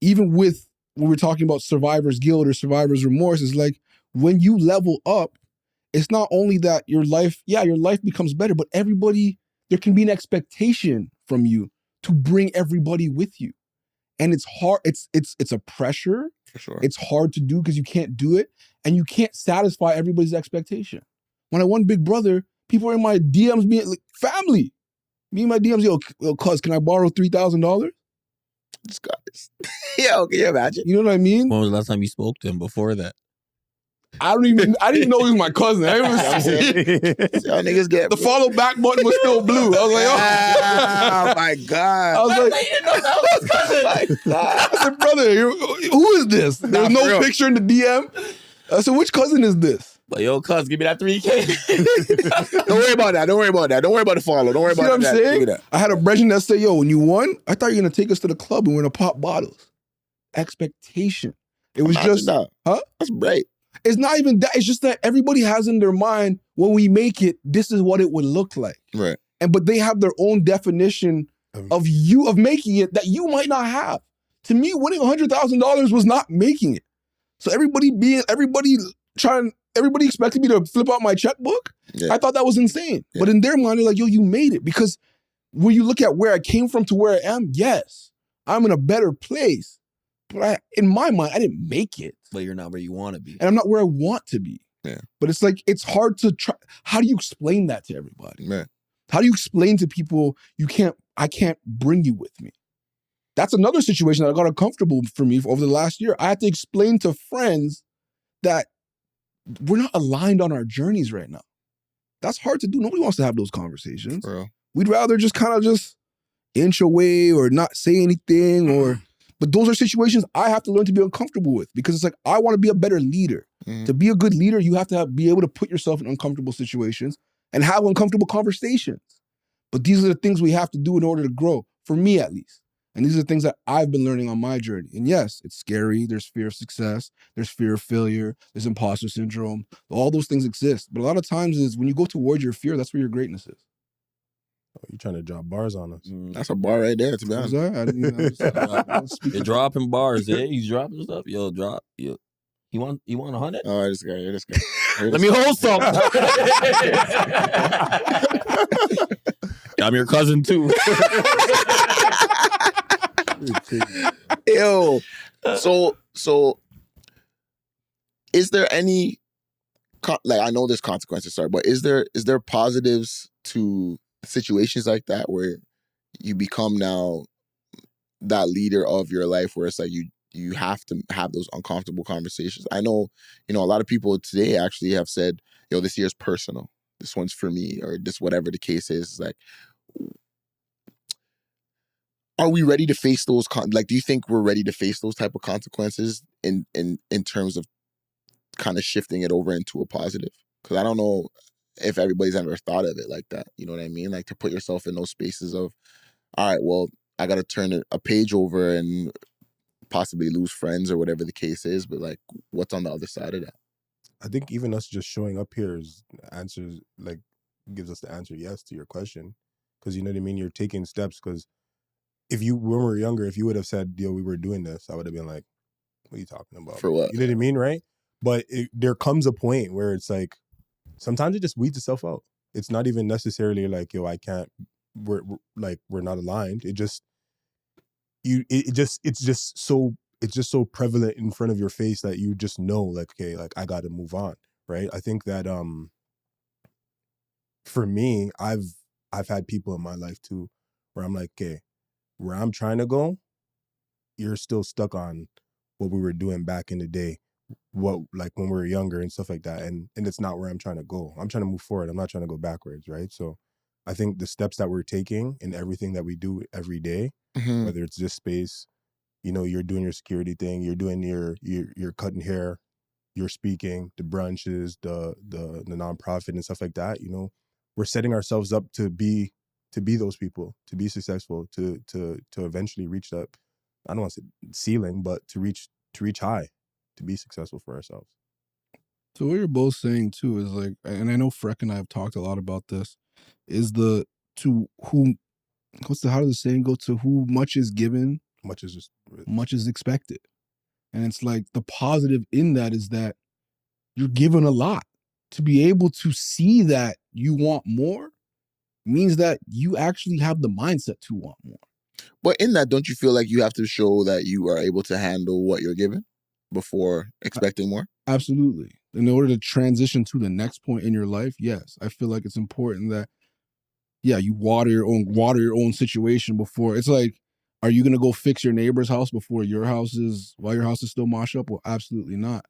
even with when we're talking about survivor's guilt or survivor's remorse, is like, when you level up, it's not only that your life becomes better, but there can be an expectation from you to bring everybody with you. And it's hard, it's a pressure. For sure. It's hard to do because you can't do it, and you can't satisfy everybody's expectation. When I won Big Brother, people were in my DMs being like, family. Me and my DMs, yo, cuz, can I borrow $3,000? This guys. Yo, can you imagine? You know what I mean? When was the last time you spoke to him before that? I didn't even know he was my cousin. I didn't even see Y'all niggas get the follow back button was still blue. I was like, oh my God. I was like, you didn't know that was cousin. My God. I said, brother, who is this? There was Nah, for no real. picture in the DM. I said, which cousin is this? But yo, cuz, give me that 3K. Don't worry about that. Don't worry about that. Don't worry about the follow. Don't worry See about what I'm that. Give me saying? that. I had a brethren that said, yo, when you won, I thought you were going to take us to the club and we're going to pop bottles. Expectation. It was Imagine just, that. huh? That's great. It's not even that. It's just that everybody has in their mind, when we make it, this is what it would look like. Right. But they have their own definition of making it that you might not have. To me, winning $100,000 was not making it. So everybody expected me to flip out my checkbook. Yeah. I thought that was insane. Yeah. But in their mind, they're like, yo, you made it. Because when you look at where I came from to where I am, yes, I'm in a better place. But in my mind, I didn't make it. But you're not where you want to be. And I'm not where I want to be. Yeah. But it's like, it's hard to try. How do you explain that to everybody? Right. How do you explain to people, I can't bring you with me? That's another situation that got uncomfortable for me over the last year. I had to explain to friends that we're not aligned on our journeys right now. That's hard to do. Nobody wants to have those conversations. For real. We'd rather just kind of just inch away or not say anything but those are situations I have to learn to be uncomfortable with, because it's like, I want to be a better leader. Mhm. To be a good leader, you have to be able to put yourself in uncomfortable situations and have uncomfortable conversations. But these are the things we have to do in order to grow, for me at least. And these are the things that I've been learning on my journey. And yes, it's scary. There's fear of success. There's fear of failure. There's imposter syndrome. All those things exist. But a lot of times is when you go towards your fear, that's where your greatness is. Oh, you're trying to drop bars on us. That's a bar right there, to be What was honest. that? I didn't, I was You're dropping bars, eh? He's dropping stuff. Yo, drop. Yo. You want 100? Oh, this guy. Let me hold some. I'm your cousin too. Ew. So is there any I know there's consequences, sorry, but is there positives to situations like that where you become now that leader of your life, where it's like you have to have those uncomfortable conversations? I know, a lot of people today actually have said, yo, this year's personal. This one's for me, or this, whatever the case is. It's like, are we ready to face those? Do you think we're ready to face those type of consequences in terms of kind of shifting it over into a positive? Because I don't know. if everybody's ever thought of it like that. You know what I mean? Like to put yourself in those spaces of, all right, well, I got to turn a page over and possibly lose friends or whatever the case is, but like what's on the other side of that? I think even us just showing up here gives us the answer yes to your question, because you know what I mean. You're taking steps, because when we were younger, if you would have said, "Yo, we were doing this," I would have been like, "What are you talking about? For what?" You know what I mean, right? But there comes a point where it's like sometimes it just weeds itself out. It's not even necessarily like, "Yo, I can't." We're not aligned. It just it's just so prevalent in front of your face that you just know, like, okay, like I got to move on, right? I think that for me, I've had people in my life too where I'm like, okay, where I'm trying to go, you're still stuck on what we were doing back in the day, what, like when we were younger and stuff like that, and it's not where I'm trying to go. I'm trying to move forward. I'm not trying to go backwards, right? So I think the steps that we're taking in everything that we do every day, whether it's this space, you know, you're doing your security thing, you're doing you're cutting hair, you're speaking, the brunches, the nonprofit and stuff like that, you know, we're setting ourselves up to be those people, to be successful, to eventually reach that, I don't want to say ceiling, but to reach high, to be successful for ourselves. So what you're both saying too is like, and I know Freck and I have talked a lot about this, is how does the saying go? To who much is given, Much is much is expected. And it's like the positive in that is that you're given a lot. To be able to see that you want more means that you actually have the mindset to want more. But in that, don't you feel like you have to show that you are able to handle what you're given before expecting more? Absolutely. In order to transition to the next point in your life, yes, I feel like it's important that, yeah, you water your own situation before. It's like, are you gonna go fix your neighbor's house before while your house is still mosh up? Well, absolutely not.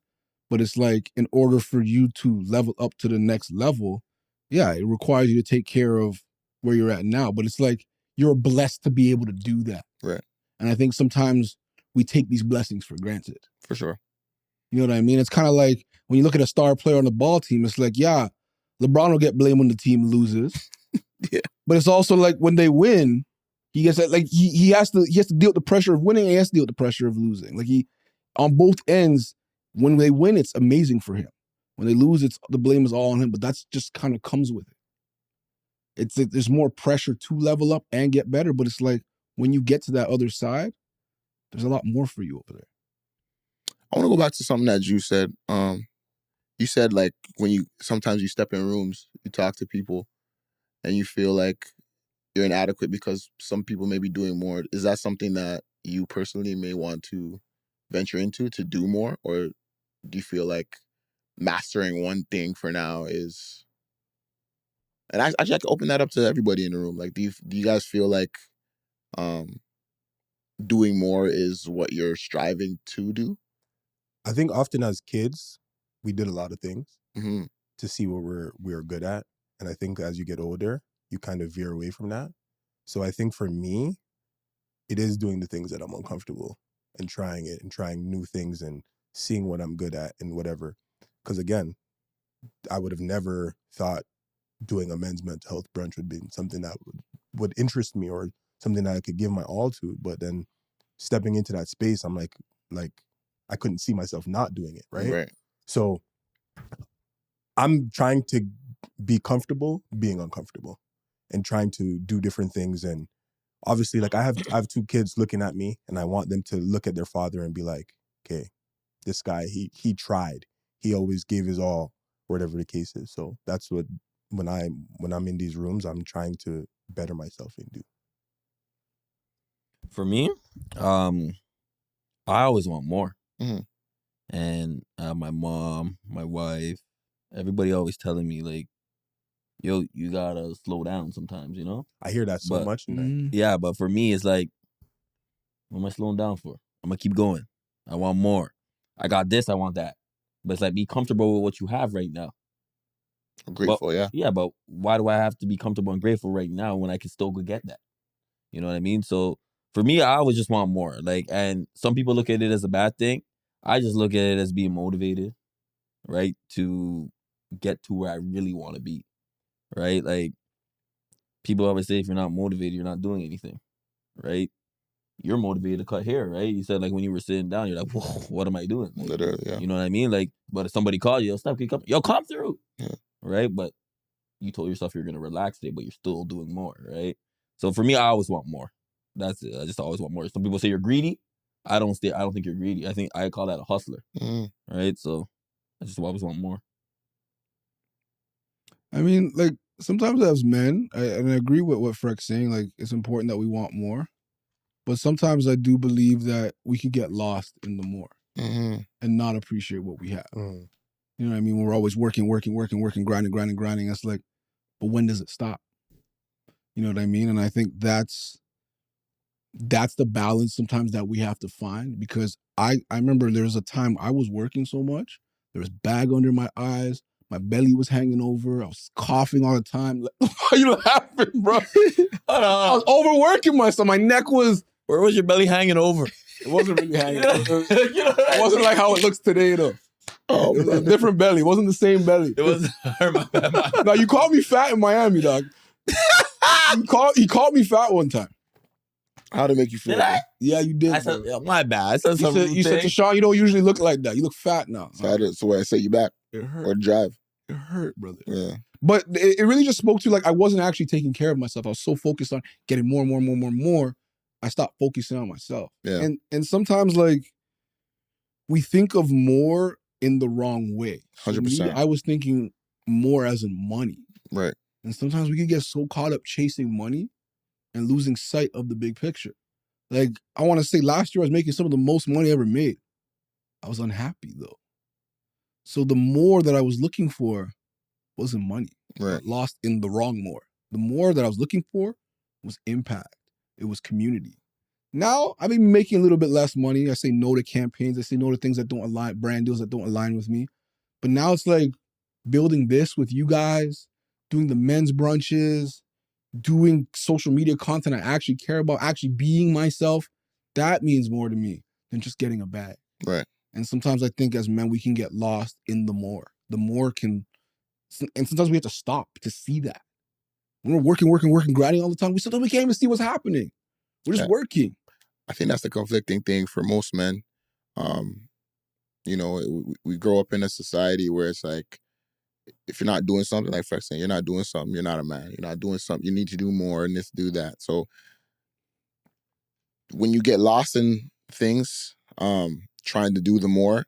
But it's like, in order for you to level up to the next level, yeah, it requires you to take care of where you're at now. But it's like, you're blessed to be able to do that. Right. And I think sometimes we take these blessings for granted. For sure. You know what I mean? It's kind of like when you look at a star player on the ball team, it's like, yeah, LeBron will get blamed when the team loses. Yeah. But it's also like when they win, he gets like he has to deal with the pressure of winning and he has to deal with the pressure of losing. Like on both ends, when they win, it's amazing for him. When they lose, the blame is all on him. But that's just kind of comes with it. There's more pressure to level up and get better. But it's like when you get to that other side, there's a lot more for you over there. I want to go back to something that you said. You said like sometimes you step in rooms, you talk to people, and you feel like you're inadequate because some people may be doing more. Is that something that you personally may want to venture into, to do more? Or do you feel like mastering one thing for now is... And I can open that up to everybody in the room. Like, do you guys feel like doing more is what you're striving to do? I think often as kids, we did a lot of things Mm-hmm. to see what we're good at. And I think as you get older, you kind of veer away from that. So I think for me, it is doing the things that I'm uncomfortable and trying it and trying new things and seeing what I'm good at and whatever. Because again, I would have never thought doing a men's mental health brunch would be something that would interest me or something that I could give my all to. But then stepping into that space, I'm like I couldn't see myself not doing it, right? Right. So I'm trying to be comfortable being uncomfortable and trying to do different things. And obviously, like I have two kids looking at me, and I want them to look at their father and be like, okay, this guy, he tried. He always gave his all, whatever the case is. So that's what, when I'm in these rooms, I'm trying to better myself and do. For me, I always want more. Mm-hmm. And my mom, my wife, everybody always telling me like, yo, you gotta slow down sometimes, you know? I hear that so much. And yeah, but for me, it's like, what am I slowing down for? I'm gonna keep going. I want more. I got this, I want that. But it's like, be comfortable with what you have right now. I'm grateful, but, yeah. Yeah, but why do I have to be comfortable and grateful right now when I can still go get that? You know what I mean? So for me, I always just want more. Like, and some people look at it as a bad thing. I just look at it as being motivated, right, to get to where I really want to be. right? Like people always say, if you're not motivated, you're not doing anything, right? You're motivated to cut hair, right? You said like when you were sitting down, you're like, whoa, what am I doing? Like, Literally, yeah. you know what I mean? Like, but if somebody called you, yo, stop, come, yo, come through, Yeah. right? But you told yourself you're gonna relax today, but you're still doing more, right? So for me, I always want more. That's it. I just always want more. Some people say you're greedy. I don't think you're greedy. I call that a hustler, right? So I just always want more. I mean, like sometimes as men, and I agree with what Freck's saying. Like it's important that we want more, but sometimes I do believe that we can get lost in the more and not appreciate what we have. You know what I mean? We're always working, grinding. It's like, but when does it stop? You know what I mean? And I think that's the balance sometimes that we have to find, because I remember there was a time I was working so much, there was bag under my eyes, my belly was hanging over, I was coughing all the time. Why you laughing, bro? I was overworking myself. My neck was. Where was your belly hanging over? It wasn't really hanging over. It wasn't like how it looks today, though. Oh, it was a different belly. It wasn't the same belly. It was. Now you called me fat in Miami, dog. He called me fat one time. How'd it make you feel? Did I? Yeah, you did. I said, my bad. I said you something. You said to Sean, you don't usually look like that. You look fat now. So what, I set you back? It hurt. Or drive? It hurt, brother. Yeah. But it really just spoke to, like, I wasn't actually taking care of myself. I was so focused on getting more. I stopped focusing on myself. Yeah. And sometimes, like, we think of more in the wrong way. 100%. I was thinking more as in money. Right. And sometimes we can get so caught up chasing money and losing sight of the big picture. Like, I want to say last year I was making some of the most money I ever made. I was unhappy, though. So the more that I was looking for wasn't money. Right. I got lost in the wrong more. The more that I was looking for was impact. It was community. Now, I've been making a little bit less money. I say no to campaigns. I say no to things that don't align, brand deals that don't align with me. But now it's like building this with you guys, doing the men's brunches, doing social media content I actually care about, actually being myself. That means more to me than just getting a bag. Right. And sometimes I think as men, we can get lost in the more. The more can, and sometimes we have to stop to see that. When we're working, grinding all the time, sometimes we can't even see what's happening. We're just working. I think that's the conflicting thing for most men. You know, we grow up in a society where it's like, if you're not doing something, like Freck saying, you're not doing something, you're not a man. You're not doing something, you need to do more and this, do that. So when you get lost in things, trying to do the more,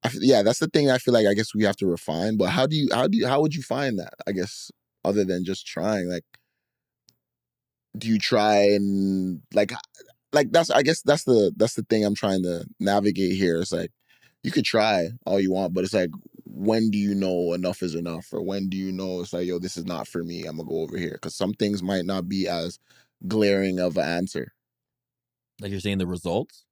that's the thing I feel like I guess we have to refine. But how would you find that? I guess other than just trying, like, do you try and like that's the thing I'm trying to navigate here. It's like you could try all you want, but it's like, when do you know enough is enough, or when do you know it's like, yo, this is not for me, I'm gonna go over here? Because some things might not be as glaring of an answer. Like you're saying the results?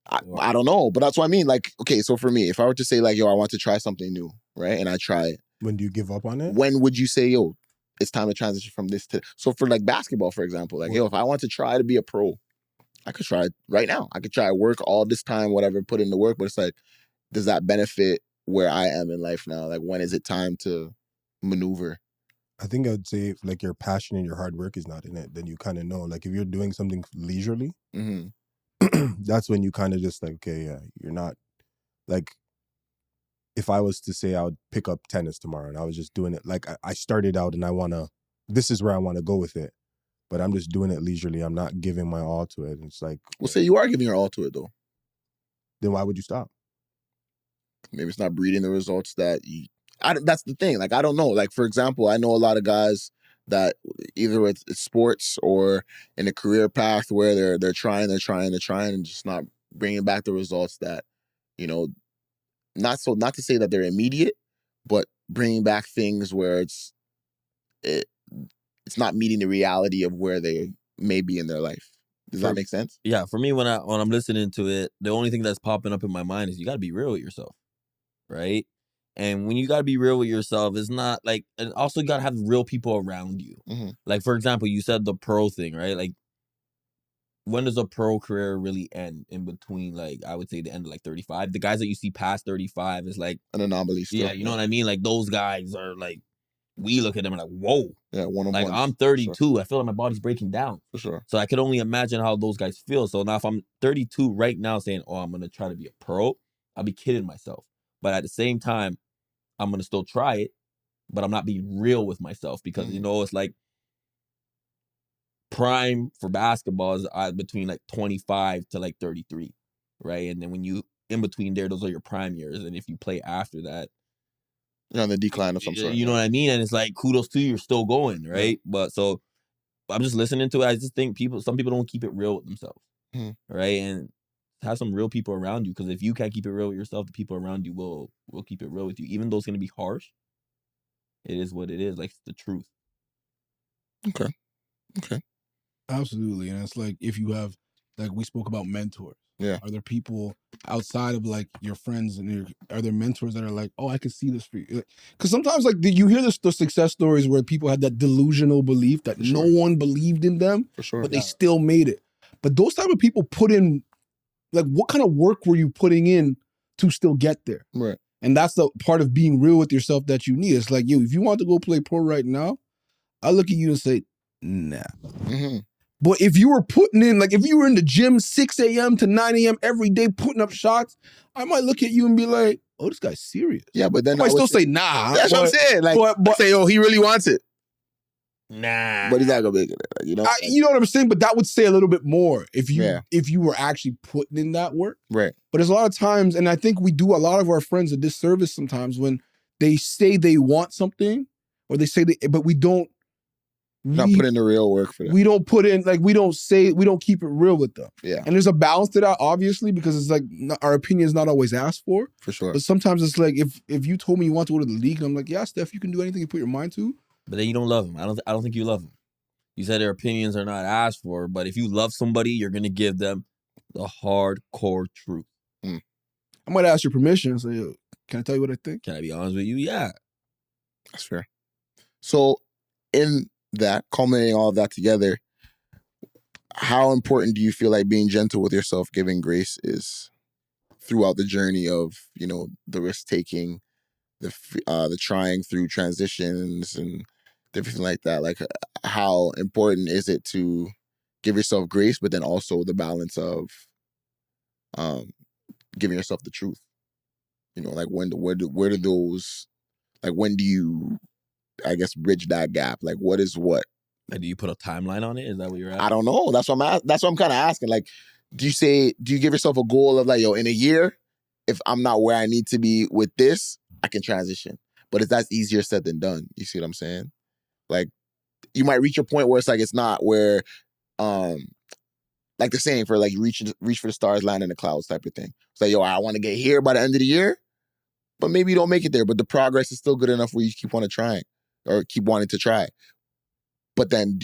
I don't know, but that's what I mean. Like, okay, so for me, if I were to say like, yo, I want to try something new, right? And I try it. When do you give up on it? When would you say, yo, it's time to transition from this to... So for like basketball, for example, like, yo, if I want to try to be a pro, I could try it right now. I could try work all this time, whatever, put in the work, but it's like, does that benefit where I am in life now? Like, when is it time to maneuver? I think I would say if like your passion and your hard work is not in it, then you kind of know. Like if you're doing something leisurely, that's when you kind of just like, okay, yeah, you're not like, if I was to say I would pick up tennis tomorrow and I was just doing it, like I started out and this is where I want to go with it, but I'm just doing it leisurely. I'm not giving my all to it. It's like, well, say you are giving your all to it though. Then why would you stop? Maybe it's not breeding the results that you... that's the thing. Like, I don't know. Like, for example, I know a lot of guys that either it's sports or in a career path where they're trying and just not bringing back the results that, you know, not to say that they're immediate, but bringing back things where it's not meeting the reality of where they may be in their life. Does that make sense? Yeah, for me, when I'm listening to it, the only thing that's popping up in my mind is you got to be real with yourself, right? And when you got to be real with yourself, it's not like, and also you got to have real people around you. Like, for example, you said the pro thing, right? Like, when does a pro career really end? In between, like, I would say the end of like 35. The guys that you see past 35 is like an anomaly still. Yeah, you know what I mean? Like, those guys are like, we look at them and like, whoa. Yeah, one-on-one. Like, I'm 32. I feel like my body's breaking down. For sure. So I could only imagine how those guys feel. So now if I'm 32 right now saying, oh, I'm going to try to be a pro, I'll be kidding myself. But at the same time, I'm going to still try it, but I'm not being real with myself because, you know, it's like prime for basketball is between like 25 to like 33, right? And then when you, in between there, those are your prime years. And if you play after that, you're on the decline of some sort. You know what I mean? And it's like, kudos to you, you're still going, right? Yeah. But so I'm just listening to it. I just think some people don't keep it real with themselves, right? And have some real people around you, because if you can't keep it real with yourself, the people around you will keep it real with you. Even though it's going to be harsh, it is what it is. Like, it's the truth. Okay. Absolutely. And it's like, if you have, like we spoke about mentors. Yeah. Are there people outside of like your friends and are there mentors that are like, oh, I can see this for you? Because sometimes like you hear the success stories where people had that delusional belief that no one believed in them, but they still made it. But those type of people put in, like, what kind of work were you putting in to still get there? Right. And that's the part of being real with yourself that you need. It's like, if you want to go play pro right now, I look at you and say, nah. But if you were putting in, like if you were in the gym 6 a.m. to 9 a.m. every day putting up shots, I might look at you and be like, oh, this guy's serious. Yeah, but then I might still say, nah. That's what I'm saying. Like, but say, oh, he really wants it. Nah. But he's not gonna make it. Like, you know? You know what I'm saying? But that would say a little bit more if you were actually putting in that work. Right. But there's a lot of times, and I think we do a lot of our friends a disservice sometimes when they say they want something, or they say but we don't. Not put in the real work for them. We don't put in, like, we don't keep it real with them. Yeah. And there's a balance to that, obviously, because it's like our opinion is not always asked for. For sure. But sometimes it's like, if you told me you want to go to the league, and I'm like, yeah, Steph, you can do anything you put your mind to. But then you don't love them. I don't think you love them. You said their opinions are not asked for, but if you love somebody, you're going to give them the hardcore truth. I might ask your permission and say, yo, can I tell you what I think? Can I be honest with you? Yeah. That's fair. So in that, culminating all of that together, how important do you feel like being gentle with yourself, giving grace is throughout the journey of, you know, the risk taking, the trying through transitions and everything like that? Like, how important is it to give yourself grace, but then also the balance of giving yourself the truth? You know, like when do you, I guess, bridge that gap? Like, what is what? Like, do you put a timeline on it? Is that what you're asking? I don't know. That's what I'm kind of asking. Like, do you give yourself a goal of like, yo, in a year, if I'm not where I need to be with this, I can transition? But that's easier said than done. You see what I'm saying? Like, you might reach a point where it's like, it's not where, like the saying for like reach for the stars, land in the clouds type of thing. It's like, yo, I want to get here by the end of the year, but maybe you don't make it there, but the progress is still good enough where you keep wanting to try. But then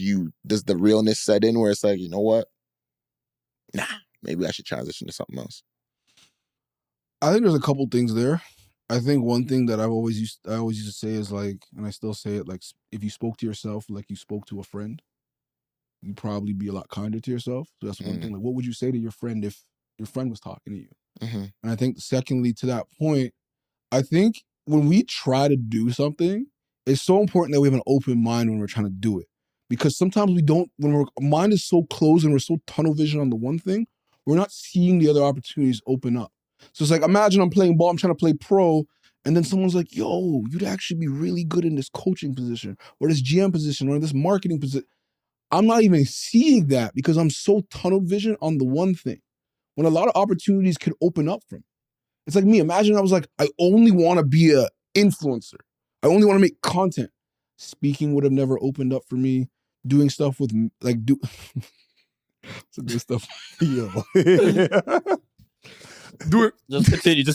does the realness set in where it's like, you know what? Nah, maybe I should transition to something else. I think there's a couple things there. I think one thing that I always used to say is like, and I still say it, like, if you spoke to yourself like you spoke to a friend, you'd probably be a lot kinder to yourself. So that's one thing. Like, what would you say to your friend if your friend was talking to you? And I think secondly, to that point, I think when we try to do something, it's so important that we have an open mind when we're trying to do it. Because sometimes we don't, when our mind is so closed and we're so tunnel vision on the one thing, we're not seeing the other opportunities open up. So it's like, imagine I'm playing ball, I'm trying to play pro, and then someone's like, yo, you'd actually be really good in this coaching position, or this GM position, or this marketing position. I'm not even seeing that because I'm so tunnel vision on the one thing, when a lot of opportunities could open up from. It's like me. Imagine I was like, I only want to be an influencer. I only want to make content. Speaking would have never opened up for me. Doing stuff with, like, so do stuff. Yo. Just continue. We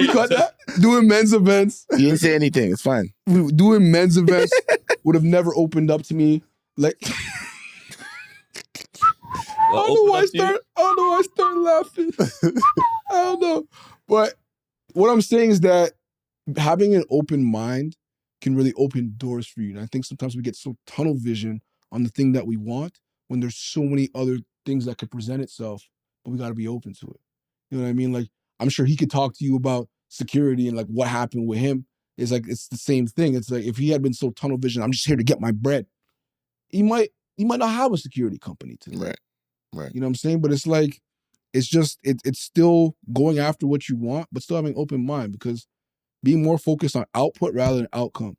cut that? Doing men's events. You didn't say anything. It's fine. Doing men's events would have never opened up to me. Like, I don't know why I started laughing. I don't know. But what I'm saying is that having an open mind can really open doors for you. And I think sometimes we get so tunnel vision on the thing that we want when there's so many other things that could present itself, but we got to be open to it. You know what I mean? Like, I'm sure he could talk to you about security and like what happened with him. It's like it's the same thing. It's like if he had been so tunnel vision, I'm just here to get my bread. He might not have a security company today. Right. You know what I'm saying? But it's like it's just it's still going after what you want, but still having an open mind, because being more focused on output rather than outcomes.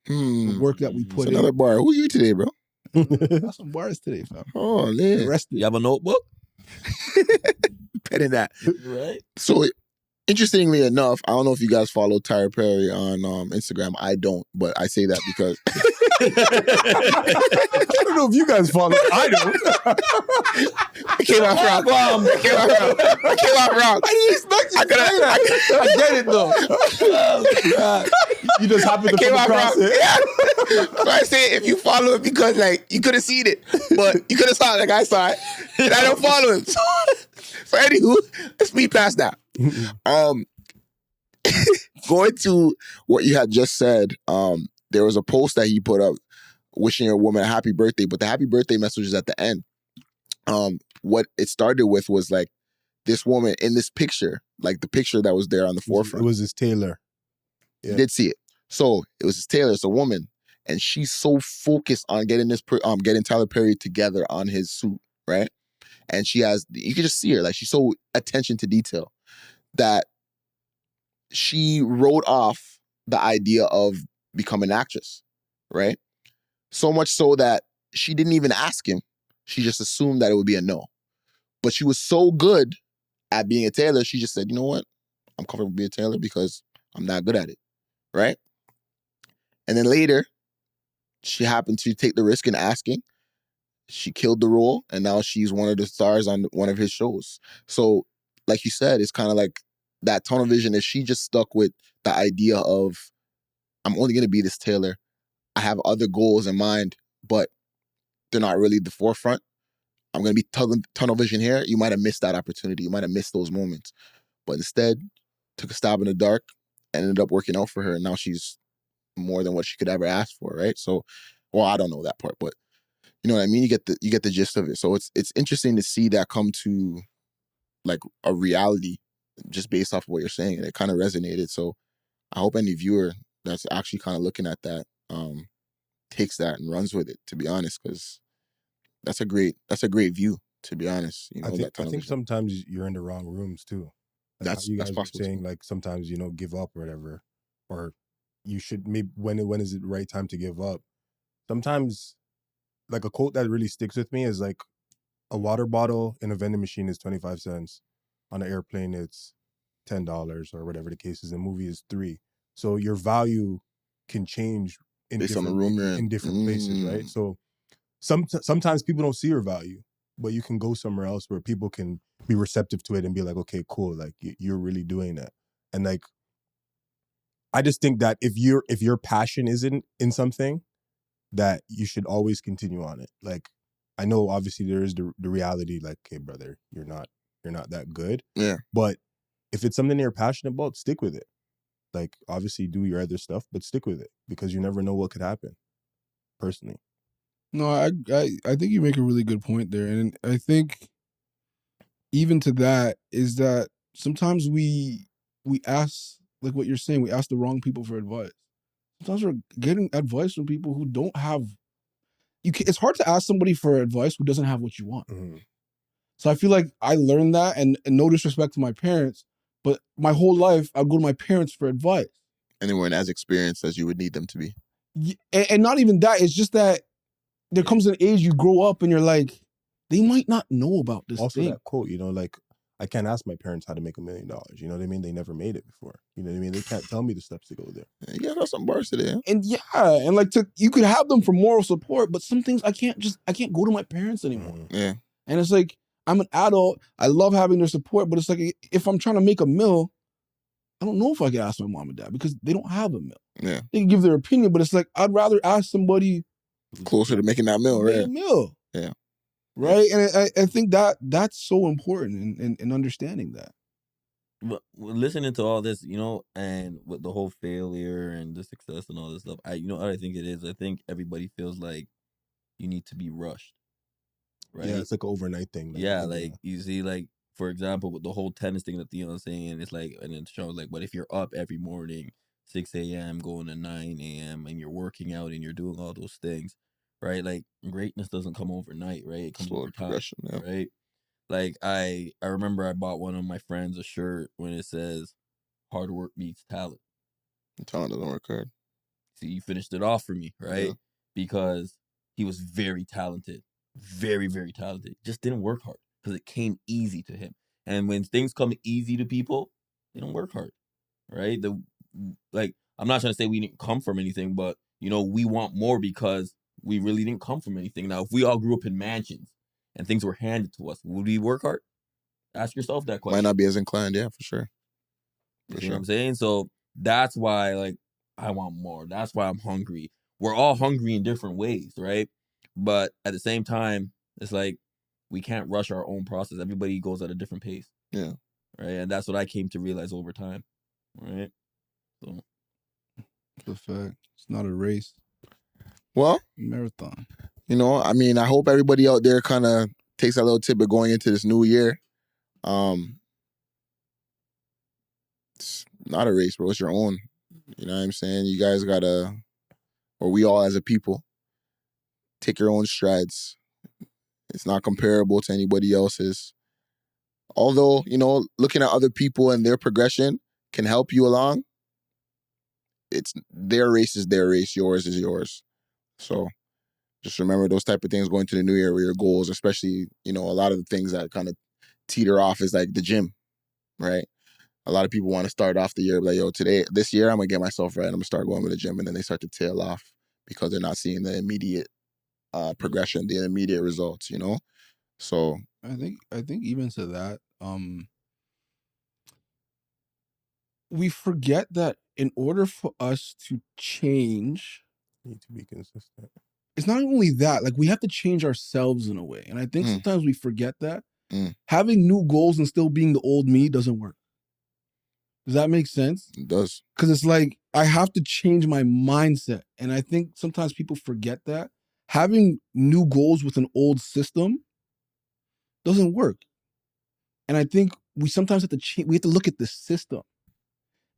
The work that we It's put another in. bar. Who are you today, bro? Got some bars today, fam. Oh, man. Arrested. You have a notebook? Pen in that. Right. So, interestingly enough, I don't know if you guys follow Tyler Perry on Instagram. I don't, but I say that because I don't know if you guys follow. I don't. it came out wrong. It came out wrong. I didn't expect you to say that. I get it though. You just happened to Came come out across wrong. it. Yeah. So I say if you follow it because like you could have seen it, but you could have saw it like I saw it, and I don't follow him. So anywho, let's speed past that. Going to what you had just said, there was a post that he put up wishing a woman a happy birthday, but the happy birthday message is at the end. What it started with was like this woman in this picture, like the picture that was there on the forefront. It was his tailor. You did see it. So it was his tailor. It's a woman, and she's so focused on getting getting Tyler Perry together on his suit, right? And she has, you can just see her, like she's so attention to detail that she wrote off the idea of becoming an actress, right? So much so that she didn't even ask him. She just assumed that it would be a no. But she was so good at being a tailor, she just said, you know what? I'm comfortable being a tailor because I'm not good at it, right? And then later, she happened to take the risk in asking. She killed the role, and now she's one of the stars on one of his shows. So, like you said, it's kind of like that tunnel vision. If she just stuck with the idea of, I'm only going to be this tailor, I have other goals in mind, but they're not really the forefront. I'm going to be tunnel vision here. You might have missed that opportunity. You might have missed those moments. But instead, took a stab in the dark and ended up working out for her. And now she's more than what she could ever ask for, right? So, well, I don't know that part, but you know what I mean? You get the gist of it. So it's interesting to see that come to like a reality just based off of what you're saying. And it kind of resonated. So I hope any viewer that's actually kind of looking at that takes that and runs with it, to be honest, because that's a great view, to be honest. You know, I think sometimes you're in the wrong rooms too. Like That's you guys were possible saying, too. like sometimes, give up or whatever, or you should maybe when is it the right time to give up? Sometimes, like a quote that really sticks with me is like, a water bottle in a vending machine is 25 cents. On an airplane, it's $10 or whatever the case is. In a movie is $3. So your value can change in Based on the different room you're in different places, right? So sometimes people don't see your value, but you can go somewhere else where people can be receptive to it and be like, okay, cool, like you're really doing that. And like, I just think that if your passion isn't in something, that you should always continue on it. Like, I know obviously there is the reality, like, hey brother, you're not that good. Yeah. But if it's something you're passionate about, stick with it. Like, obviously do your other stuff, but stick with it, because you never know what could happen. Personally. No, I think you make a really good point there. And I think even to that is that sometimes we ask, like what you're saying, we ask the wrong people for advice. Sometimes we're getting advice from people who don't have, it's hard to ask somebody for advice who doesn't have what you want. Mm-hmm. So I feel like I learned that, and no disrespect to my parents, but my whole life I'd go to my parents for advice. And they weren't as experienced as you would need them to be. And not even that, it's just that there comes an age you grow up and you're like, they might not know about this Also thing. that quote, like, I can't ask my parents how to make $1 million. You know what I mean? They never made it before. You know what I mean? They can't tell me the steps to go there. Yeah, you got some bars today. Huh? And and like you could have them for moral support, but some things I can't go to my parents anymore. Mm-hmm. Yeah. And it's like, I'm an adult. I love having their support, but it's like, if I'm trying to make $1 million, I don't know if I can ask my mom and dad because they don't have $1 million. Yeah. They can give their opinion, but it's like, I'd rather ask somebody closer to making that meal, right? $1 million. Yeah. Right. And I think that's so important in understanding that. But listening to all this, and with the whole failure and the success and all this stuff, what I think it is, I think everybody feels like you need to be rushed. Right? Yeah, it's like an overnight thing. You see, like, for example, with the whole tennis thing that Theon's saying, it's like, and then Sean's like, but if you're up every morning 6 a.m. going to 9 a.m. and you're working out and you're doing all those things, right? Like greatness doesn't come overnight, right? It comes Slow over time, progression, yeah. right? Like I remember I bought one of my friends a shirt when it says hard work beats talent. Talent doesn't work hard. See, you finished it off for me, right? Yeah. Because he was very talented, very, very talented. Just didn't work hard because it came easy to him. And when things come easy to people, they don't work hard, right? I'm not trying to say we didn't come from anything, but we want more because we really didn't come from anything. Now, if we all grew up in mansions and things were handed to us, would we work hard? Ask yourself that question. Might not be as inclined, yeah, for sure. You know what I'm saying? So that's why, like, I want more. That's why I'm hungry. We're all hungry in different ways, right? But at the same time, it's like we can't rush our own process. Everybody goes at a different pace. Yeah. Right. And that's what I came to realize over time. Right. So It's a fact. It's not a race. Well, marathon. I mean, I hope everybody out there kind of takes a little tip of going into this new year. It's not a race, bro. It's your own. You know what I'm saying? You guys gotta, or we all as a people, take your own strides. It's not comparable to anybody else's. Although, looking at other people and their progression can help you along, it's their race is their race, yours is yours. So just remember those type of things going to the new year with your goals, especially, a lot of the things that kind of teeter off is like the gym, right? A lot of people want to start off the year like, yo, this year, I'm going to get myself right. I'm going to start going to the gym. And then they start to tail off because they're not seeing the immediate progression, the immediate results, So I think even to that, we forget that in order for us to change, You need to be consistent. it's not only that, like we have to change ourselves in a way. And I think sometimes we forget that. Having new goals and still being the old me doesn't work. Does that make sense? It does. Because it's like, I have to change my mindset. And I think sometimes people forget that. Having new goals with an old system doesn't work. And I think we sometimes have to look at the system.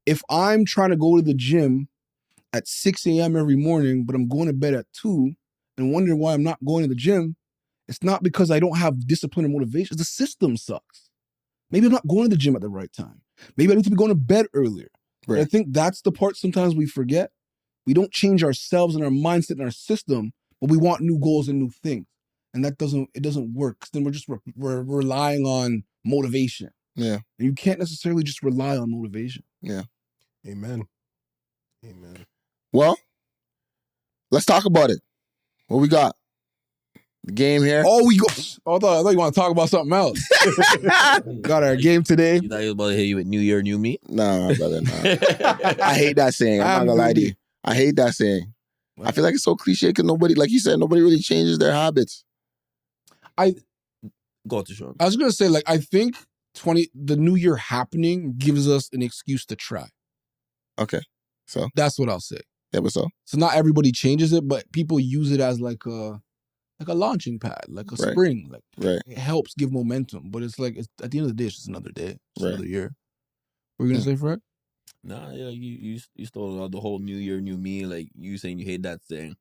If I'm trying to go to the gym at 6 a.m. every morning, but I'm going to bed at 2 and wondering why I'm not going to the gym, it's not because I don't have discipline or motivation. The system sucks. Maybe I'm not going to the gym at the right time. Maybe I need to be going to bed earlier. Right. But I think that's the part sometimes we forget. We don't change ourselves and our mindset and our system, but we want new goals and new things. And it doesn't work. Because then we're relying on motivation. Yeah. And you can't necessarily just rely on motivation. Yeah. Amen. Well, let's talk about it. What we got? The game here. Oh, we go. I thought you want to talk about something else. Got our game today. You thought he was about to hit you with New Year, New Me? No, brother, no. I hate that saying. I'm not gonna lie to you. I hate that saying. What? I feel like it's so cliche because nobody, like you said, nobody really changes their habits. Go to Sean. I was gonna say, like, I think the new year happening gives us an excuse to try. Okay. So that's what I'll say. Yeah, but so not everybody changes it, but people use it as like a launching pad, like a spring. Like it helps give momentum. But it's like at the end of the day, it's just another day. It's another year. What were you gonna say, Fred? Nah, yeah, you stole the whole New Year, New Me. Like you saying you hate that thing.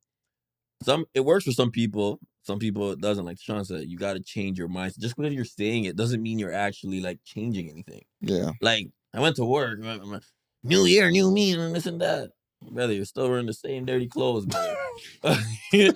It works for some people. Some people it doesn't. Like Sean said, you got to change your mindset. Just because you're saying it doesn't mean you're actually like changing anything. Yeah. Like I went to work. New Year, New Me, and this and that. Brother, you're still wearing the same dirty clothes, brother. You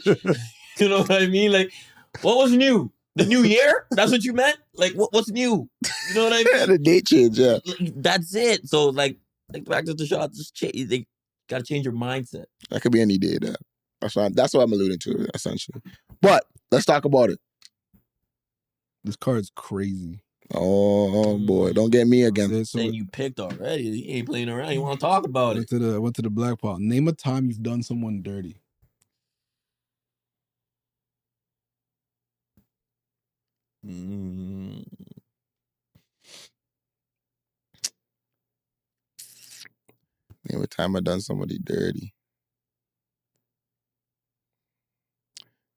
know what I mean? Like, what was new? The new year? That's what you meant? Like, what's new? You know what I mean? The date change, yeah. Like, that's it. So, like back to the shot, just change. They gotta change your mindset. That could be any day, though. That's what I'm alluding to, essentially. But let's talk about it. This card's crazy. Oh boy, don't get me again. Saying you picked already. You ain't playing around. You want to talk about it. Went to the black pot. Name a time you've done someone dirty. Name a time I done somebody dirty.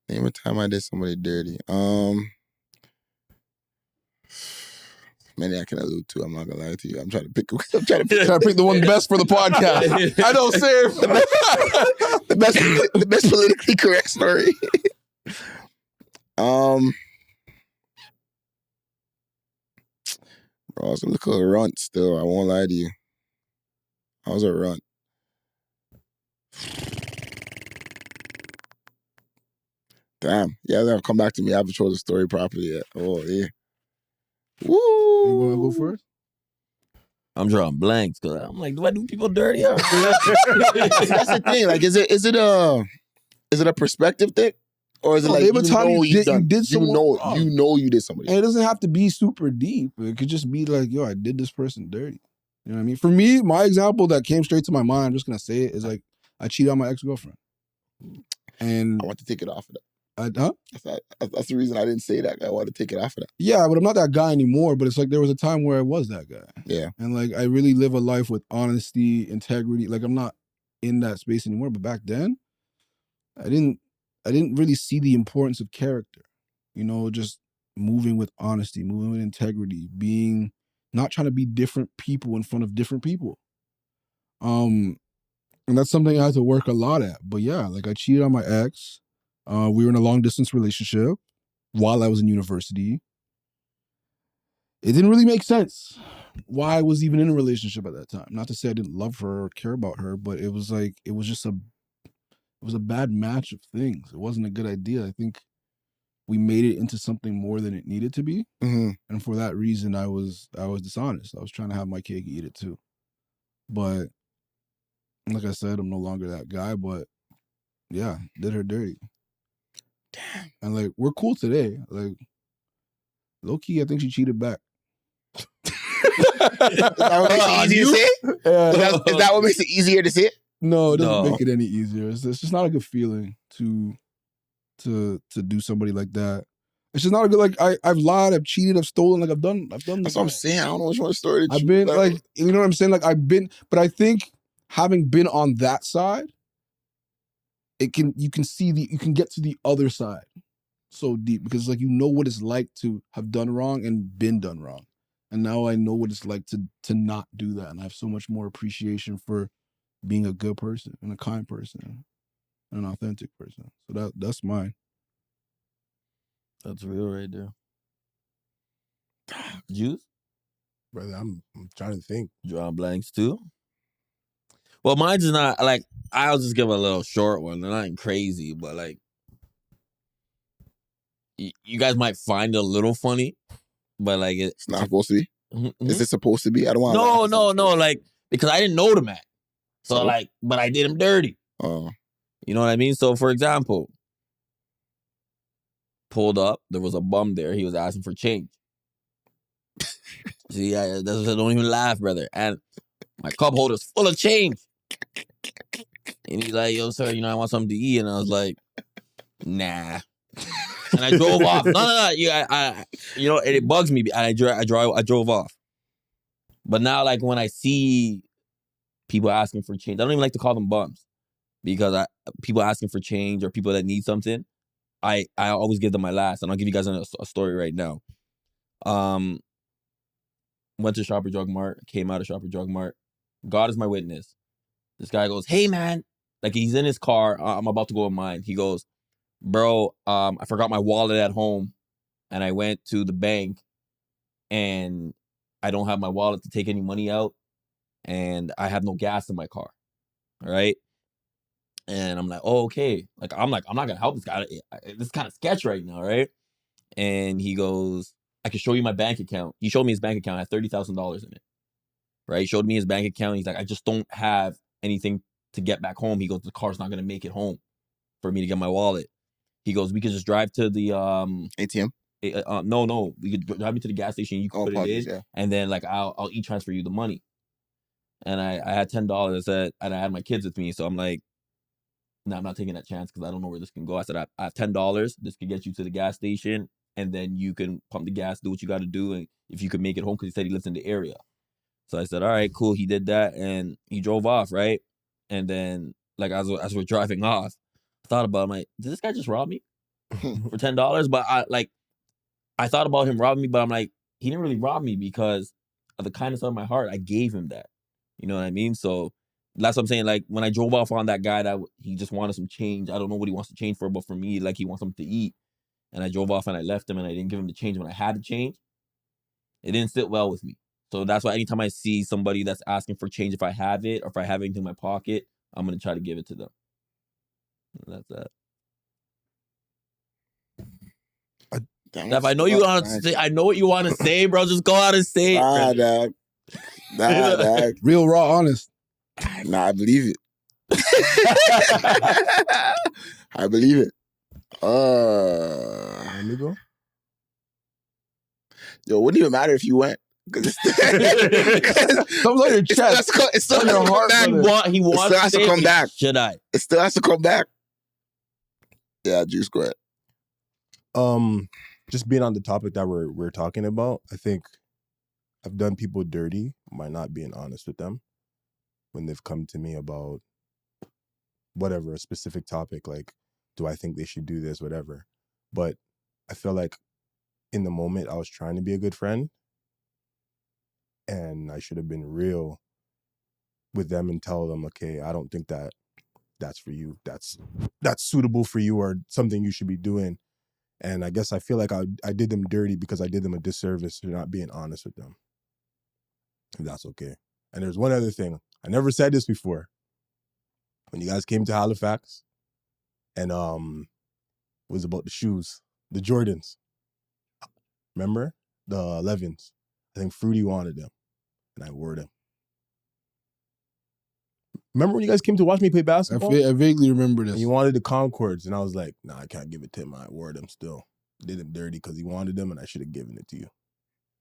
Name a time I did somebody dirty. Many I can allude to. I'm not gonna lie to you. I'm trying to pick the one best for the podcast. I don't say the best politically correct story. Bro, I was a little runt still. I won't lie to you. I was a runt. Damn. Yeah, they'll come back to me. I haven't told the story properly yet. Oh, yeah. Woo! You want to go first? I'm drawing blanks because I'm like, do I do people dirty? That's the thing. Like, is it a perspective thing? Or is it like you did someone wrong. You did somebody. And it doesn't have to be super deep. It could just be like, yo, I did this person dirty. You know what I mean? For me, my example that came straight to my mind, I'm just gonna say it, is like I cheated on my ex-girlfriend. And I want to take it off of that. Huh? That's the reason I didn't say that. I want to take it off of that. Yeah, but I'm not that guy anymore. But it's like there was a time where I was that guy. Yeah. And like I really live a life with honesty, integrity. Like I'm not in that space anymore. But back then, I didn't really see the importance of character. You know, just moving with honesty, moving with integrity, not trying to be different people in front of different people. And that's something I had to work a lot at. But yeah, like I cheated on my ex. We were in a long distance relationship while I was in university. It didn't really make sense why I was even in a relationship at that time. Not to say I didn't love her or care about her, but it was just a bad match of things. It wasn't a good idea. I think we made it into something more than it needed to be. Mm-hmm. And for that reason, I was dishonest. I was trying to have my cake and eat it too. But like I said, I'm no longer that guy, but yeah, did her dirty. Damn. And like, we're cool today. Like, low key, I think she cheated back. Is that what makes it easy to say? Is that what makes it easier to say? No, it doesn't make it any easier. It's just not a good feeling to do somebody like that. It's just not a good, like, I've lied, I've cheated, I've stolen, like I've done. That's what I'm saying. I don't know which one story. I've been like, you know what I'm saying? Like but I think having been on that side, you can get to the other side so deep because like you know what it's like to have done wrong and been done wrong. And now I know what it's like to not do that. And I have so much more appreciation for being a good person and a kind person and an authentic person. So that's mine. That's real right there. Juice? Brother, I'm trying to think. Drawing blanks too? Well, mine's is not, like, I'll just give a little short one. They're not crazy, but, like, you guys might find it a little funny, but, like, it's not supposed to be? Mm-hmm. Is it supposed to be? I don't want to No, like, because I didn't know the man. So, like, but I did him dirty. Oh. You know what I mean? So, for example, pulled up, there was a bum there. He was asking for change. See, don't even laugh, brother. And my cup holder's full of change. And he's like, yo, sir, I want something to eat. And I was like, nah. And I drove off. No. Yeah, it bugs me. And I drove off. But now, like, when I see people asking for change, I don't even like to call them bums. Because people asking for change or people that need something, I always give them my last. And I'll give you guys a story right now. Went to Shopper Drug Mart, came out of Shopper Drug Mart. God is my witness. This guy goes, hey, man. Like, he's in his car. I'm about to go in mine. He goes, bro, I forgot my wallet at home. And I went to the bank. And I don't have my wallet to take any money out. And I have no gas in my car. All right? And I'm like, oh, okay. I'm not going to help this guy. This is kind of sketch right now, right? And he goes, I can show you my bank account. He showed me his bank account. I had $30,000 in it. Right? He showed me his bank account. He's like, I just don't have anything to get back home. He goes, the car's not going to make it home for me to get my wallet. He goes, we could just drive to the ATM? No. We could drive me to the gas station. You can put it in. Yeah. And then like I'll e-transfer you the money. And I had $10 and I had my kids with me. So I'm like, no, I'm not taking that chance because I don't know where this can go. I said, I have $10. This could get you to the gas station. And then you can pump the gas, do what you got to do. And if you could make it home, because he said he lives in the area. So I said, all right, cool. He did that. And he drove off, right? And then, like, as we're driving off, I thought about it. I'm like, did this guy just rob me for $10? But I thought about him robbing me, but I'm like, he didn't really rob me because of the kindness of my heart. I gave him that. You know what I mean? So that's what I'm saying. Like when I drove off on that guy that he just wanted some change. I don't know what he wants to change for, but for me, like he wants something to eat. And I drove off and I left him and I didn't give him the change when I had to change. It didn't sit well with me. So that's why anytime I see somebody that's asking for change, if I have it or if I have anything in my pocket, I'm going to try to give it to them. And that's that. Steph, I know you want to say. I know what you want to say, bro. Just go out and say it. Dog. Dog. Real, raw, honest. Nah, I believe it. I believe it. Let me go. Yo, it wouldn't even matter if you went. Something's on your chest. It still has to come back. He wants it still has to come back. Should I? It still has to come back. Yeah, Juice, go ahead. Just being on the topic that we're talking about, I think I've done people dirty by not being honest with them when they've come to me about whatever, a specific topic, like, do I think they should do this, whatever. But I feel like in the moment I was trying to be a good friend and I should have been real with them and tell them, okay, I don't think that's for you. That's suitable for you or something you should be doing. And I guess I feel like I did them dirty because I did them a disservice for not being honest with them. If that's okay. And there's one other thing. I never said this before. When you guys came to Halifax and it was about the shoes, the Jordans. Remember? The 11s. I think Fruity wanted them. And I wore them. Remember when you guys came to watch me play basketball? I vaguely remember this. And you wanted the Concords, and I was like, nah, I can't give it to him. I wore them still. Did him dirty because he wanted them, and I should have given it to you.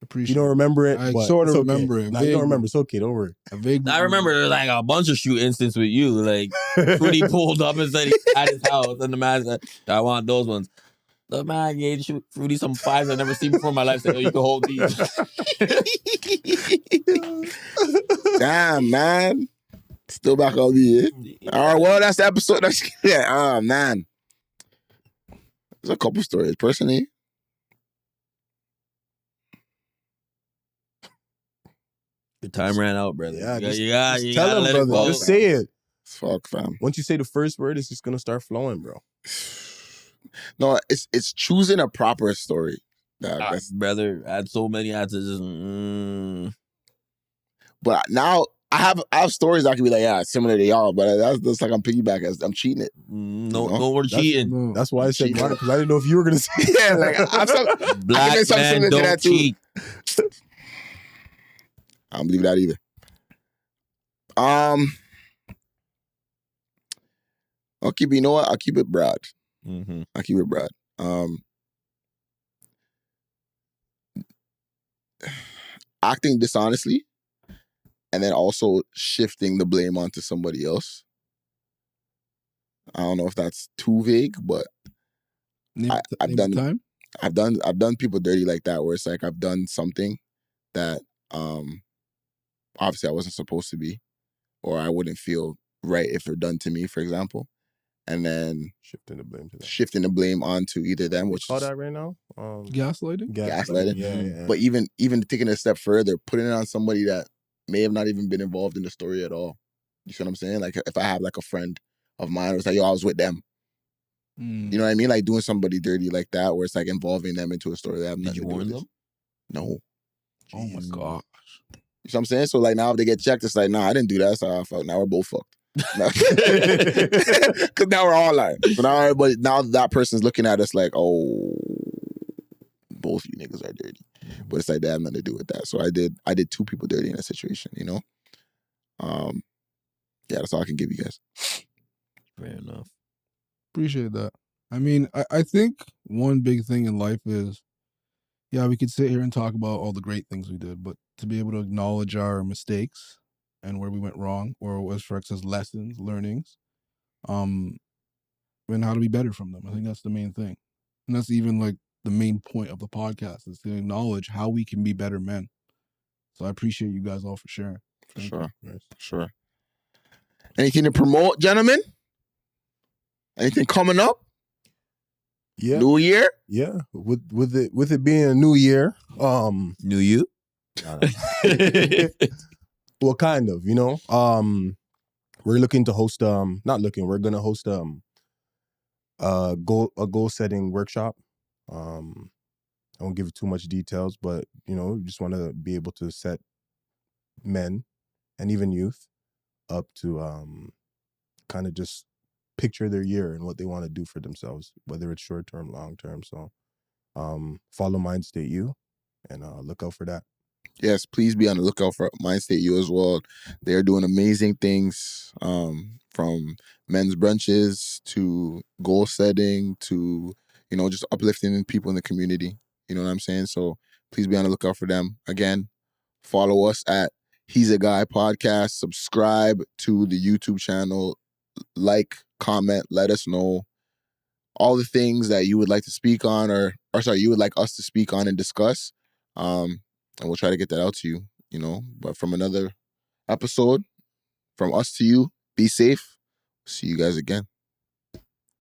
Appreciate you don't remember it? I sort of remember it. Nah, you don't remember. It's okay. Don't worry. I remember there's like a bunch of shoot instances with you. Like, Fruity pulled up and said he at his house, and the man said, I want those ones. The man gave Fruity some 5s I've never seen before in my life. Said, oh, you can hold these. Damn, man. Still back on me, eh? All right, well, that's the episode. Oh, man. There's a couple stories. Personally, the time ran out, brother. Yeah, you just gotta tell him, let brother. it go. Just say it. Fuck, fam. Once you say the first word, it's just going to start flowing, bro. No, it's choosing a proper story. Brother, I had so many answers. But now I have stories that can be like, yeah, similar to y'all, but that's like I'm piggybacking. I'm cheating it. No, we're cheating. That's why I said mine, because I didn't know if you were going to say it. Yeah, like Black man don't cheat. I don't believe that either. I'll keep it, you know what? I'll keep it broad. Mm-hmm. I'll keep it broad. Acting dishonestly and then also shifting the blame onto somebody else. I don't know if that's too vague, but I've done people dirty like that, where it's like I've done something that obviously I wasn't supposed to be, or I wouldn't feel right if they're done to me, for example. And then shifting the blame onto either them, which call that right now? Gaslighting? Gaslighting. Yeah. But even taking it a step further, putting it on somebody that may have not even been involved in the story at all. You see what I'm saying? Like if I have like a friend of mine who's like, yo, I was with them. You know what I mean? Like doing somebody dirty like that, where it's like involving them into a story that have nothing to do with them. No. Oh my gosh. You see what I'm saying? So like now if they get checked, it's like, nah, I didn't do that. So I fuck. Now we're both fucked. Because now we're all lying. So now that person's looking at us like, oh, both you niggas are dirty. But it's like they have nothing to do with that. So I did 2 people dirty in a situation, you know? Yeah, that's all I can give you guys. Fair enough. Appreciate that. I mean, I think one big thing in life is, yeah, we could sit here and talk about all the great things we did, but to be able to acknowledge our mistakes and where we went wrong, or as Frex says, lessons, learnings, and how to be better from them. I think that's the main thing. And that's even like the main point of the podcast, is to acknowledge how we can be better men. So I appreciate you guys all for sharing. For sure. Anything to promote, gentlemen? Anything coming up? Yeah. New year? Yeah. With it being a new year, Knew you? nah. Well, kind of, you know. We're looking to host we're gonna host a goal setting workshop. I won't give too much details, but you know, we just want to be able to set men and even youth up to kind of just picture their year and what they want to do for themselves, whether it's short term, long term. So follow Mind State U and look out for that. Yes, please be on the lookout for Mind State U as well. They're doing amazing things, from men's brunches to goal setting to, you know, just uplifting people in the community. You know what I'm saying? So please be on the lookout for them. Again, follow us at He's a Guy Podcast. Subscribe to the YouTube channel. Like, comment, let us know all the things that you would like to speak on, or sorry, you would like us to speak on and discuss. And we'll try to get that out to you, you know. But from another episode, from us to you, be safe. See you guys again.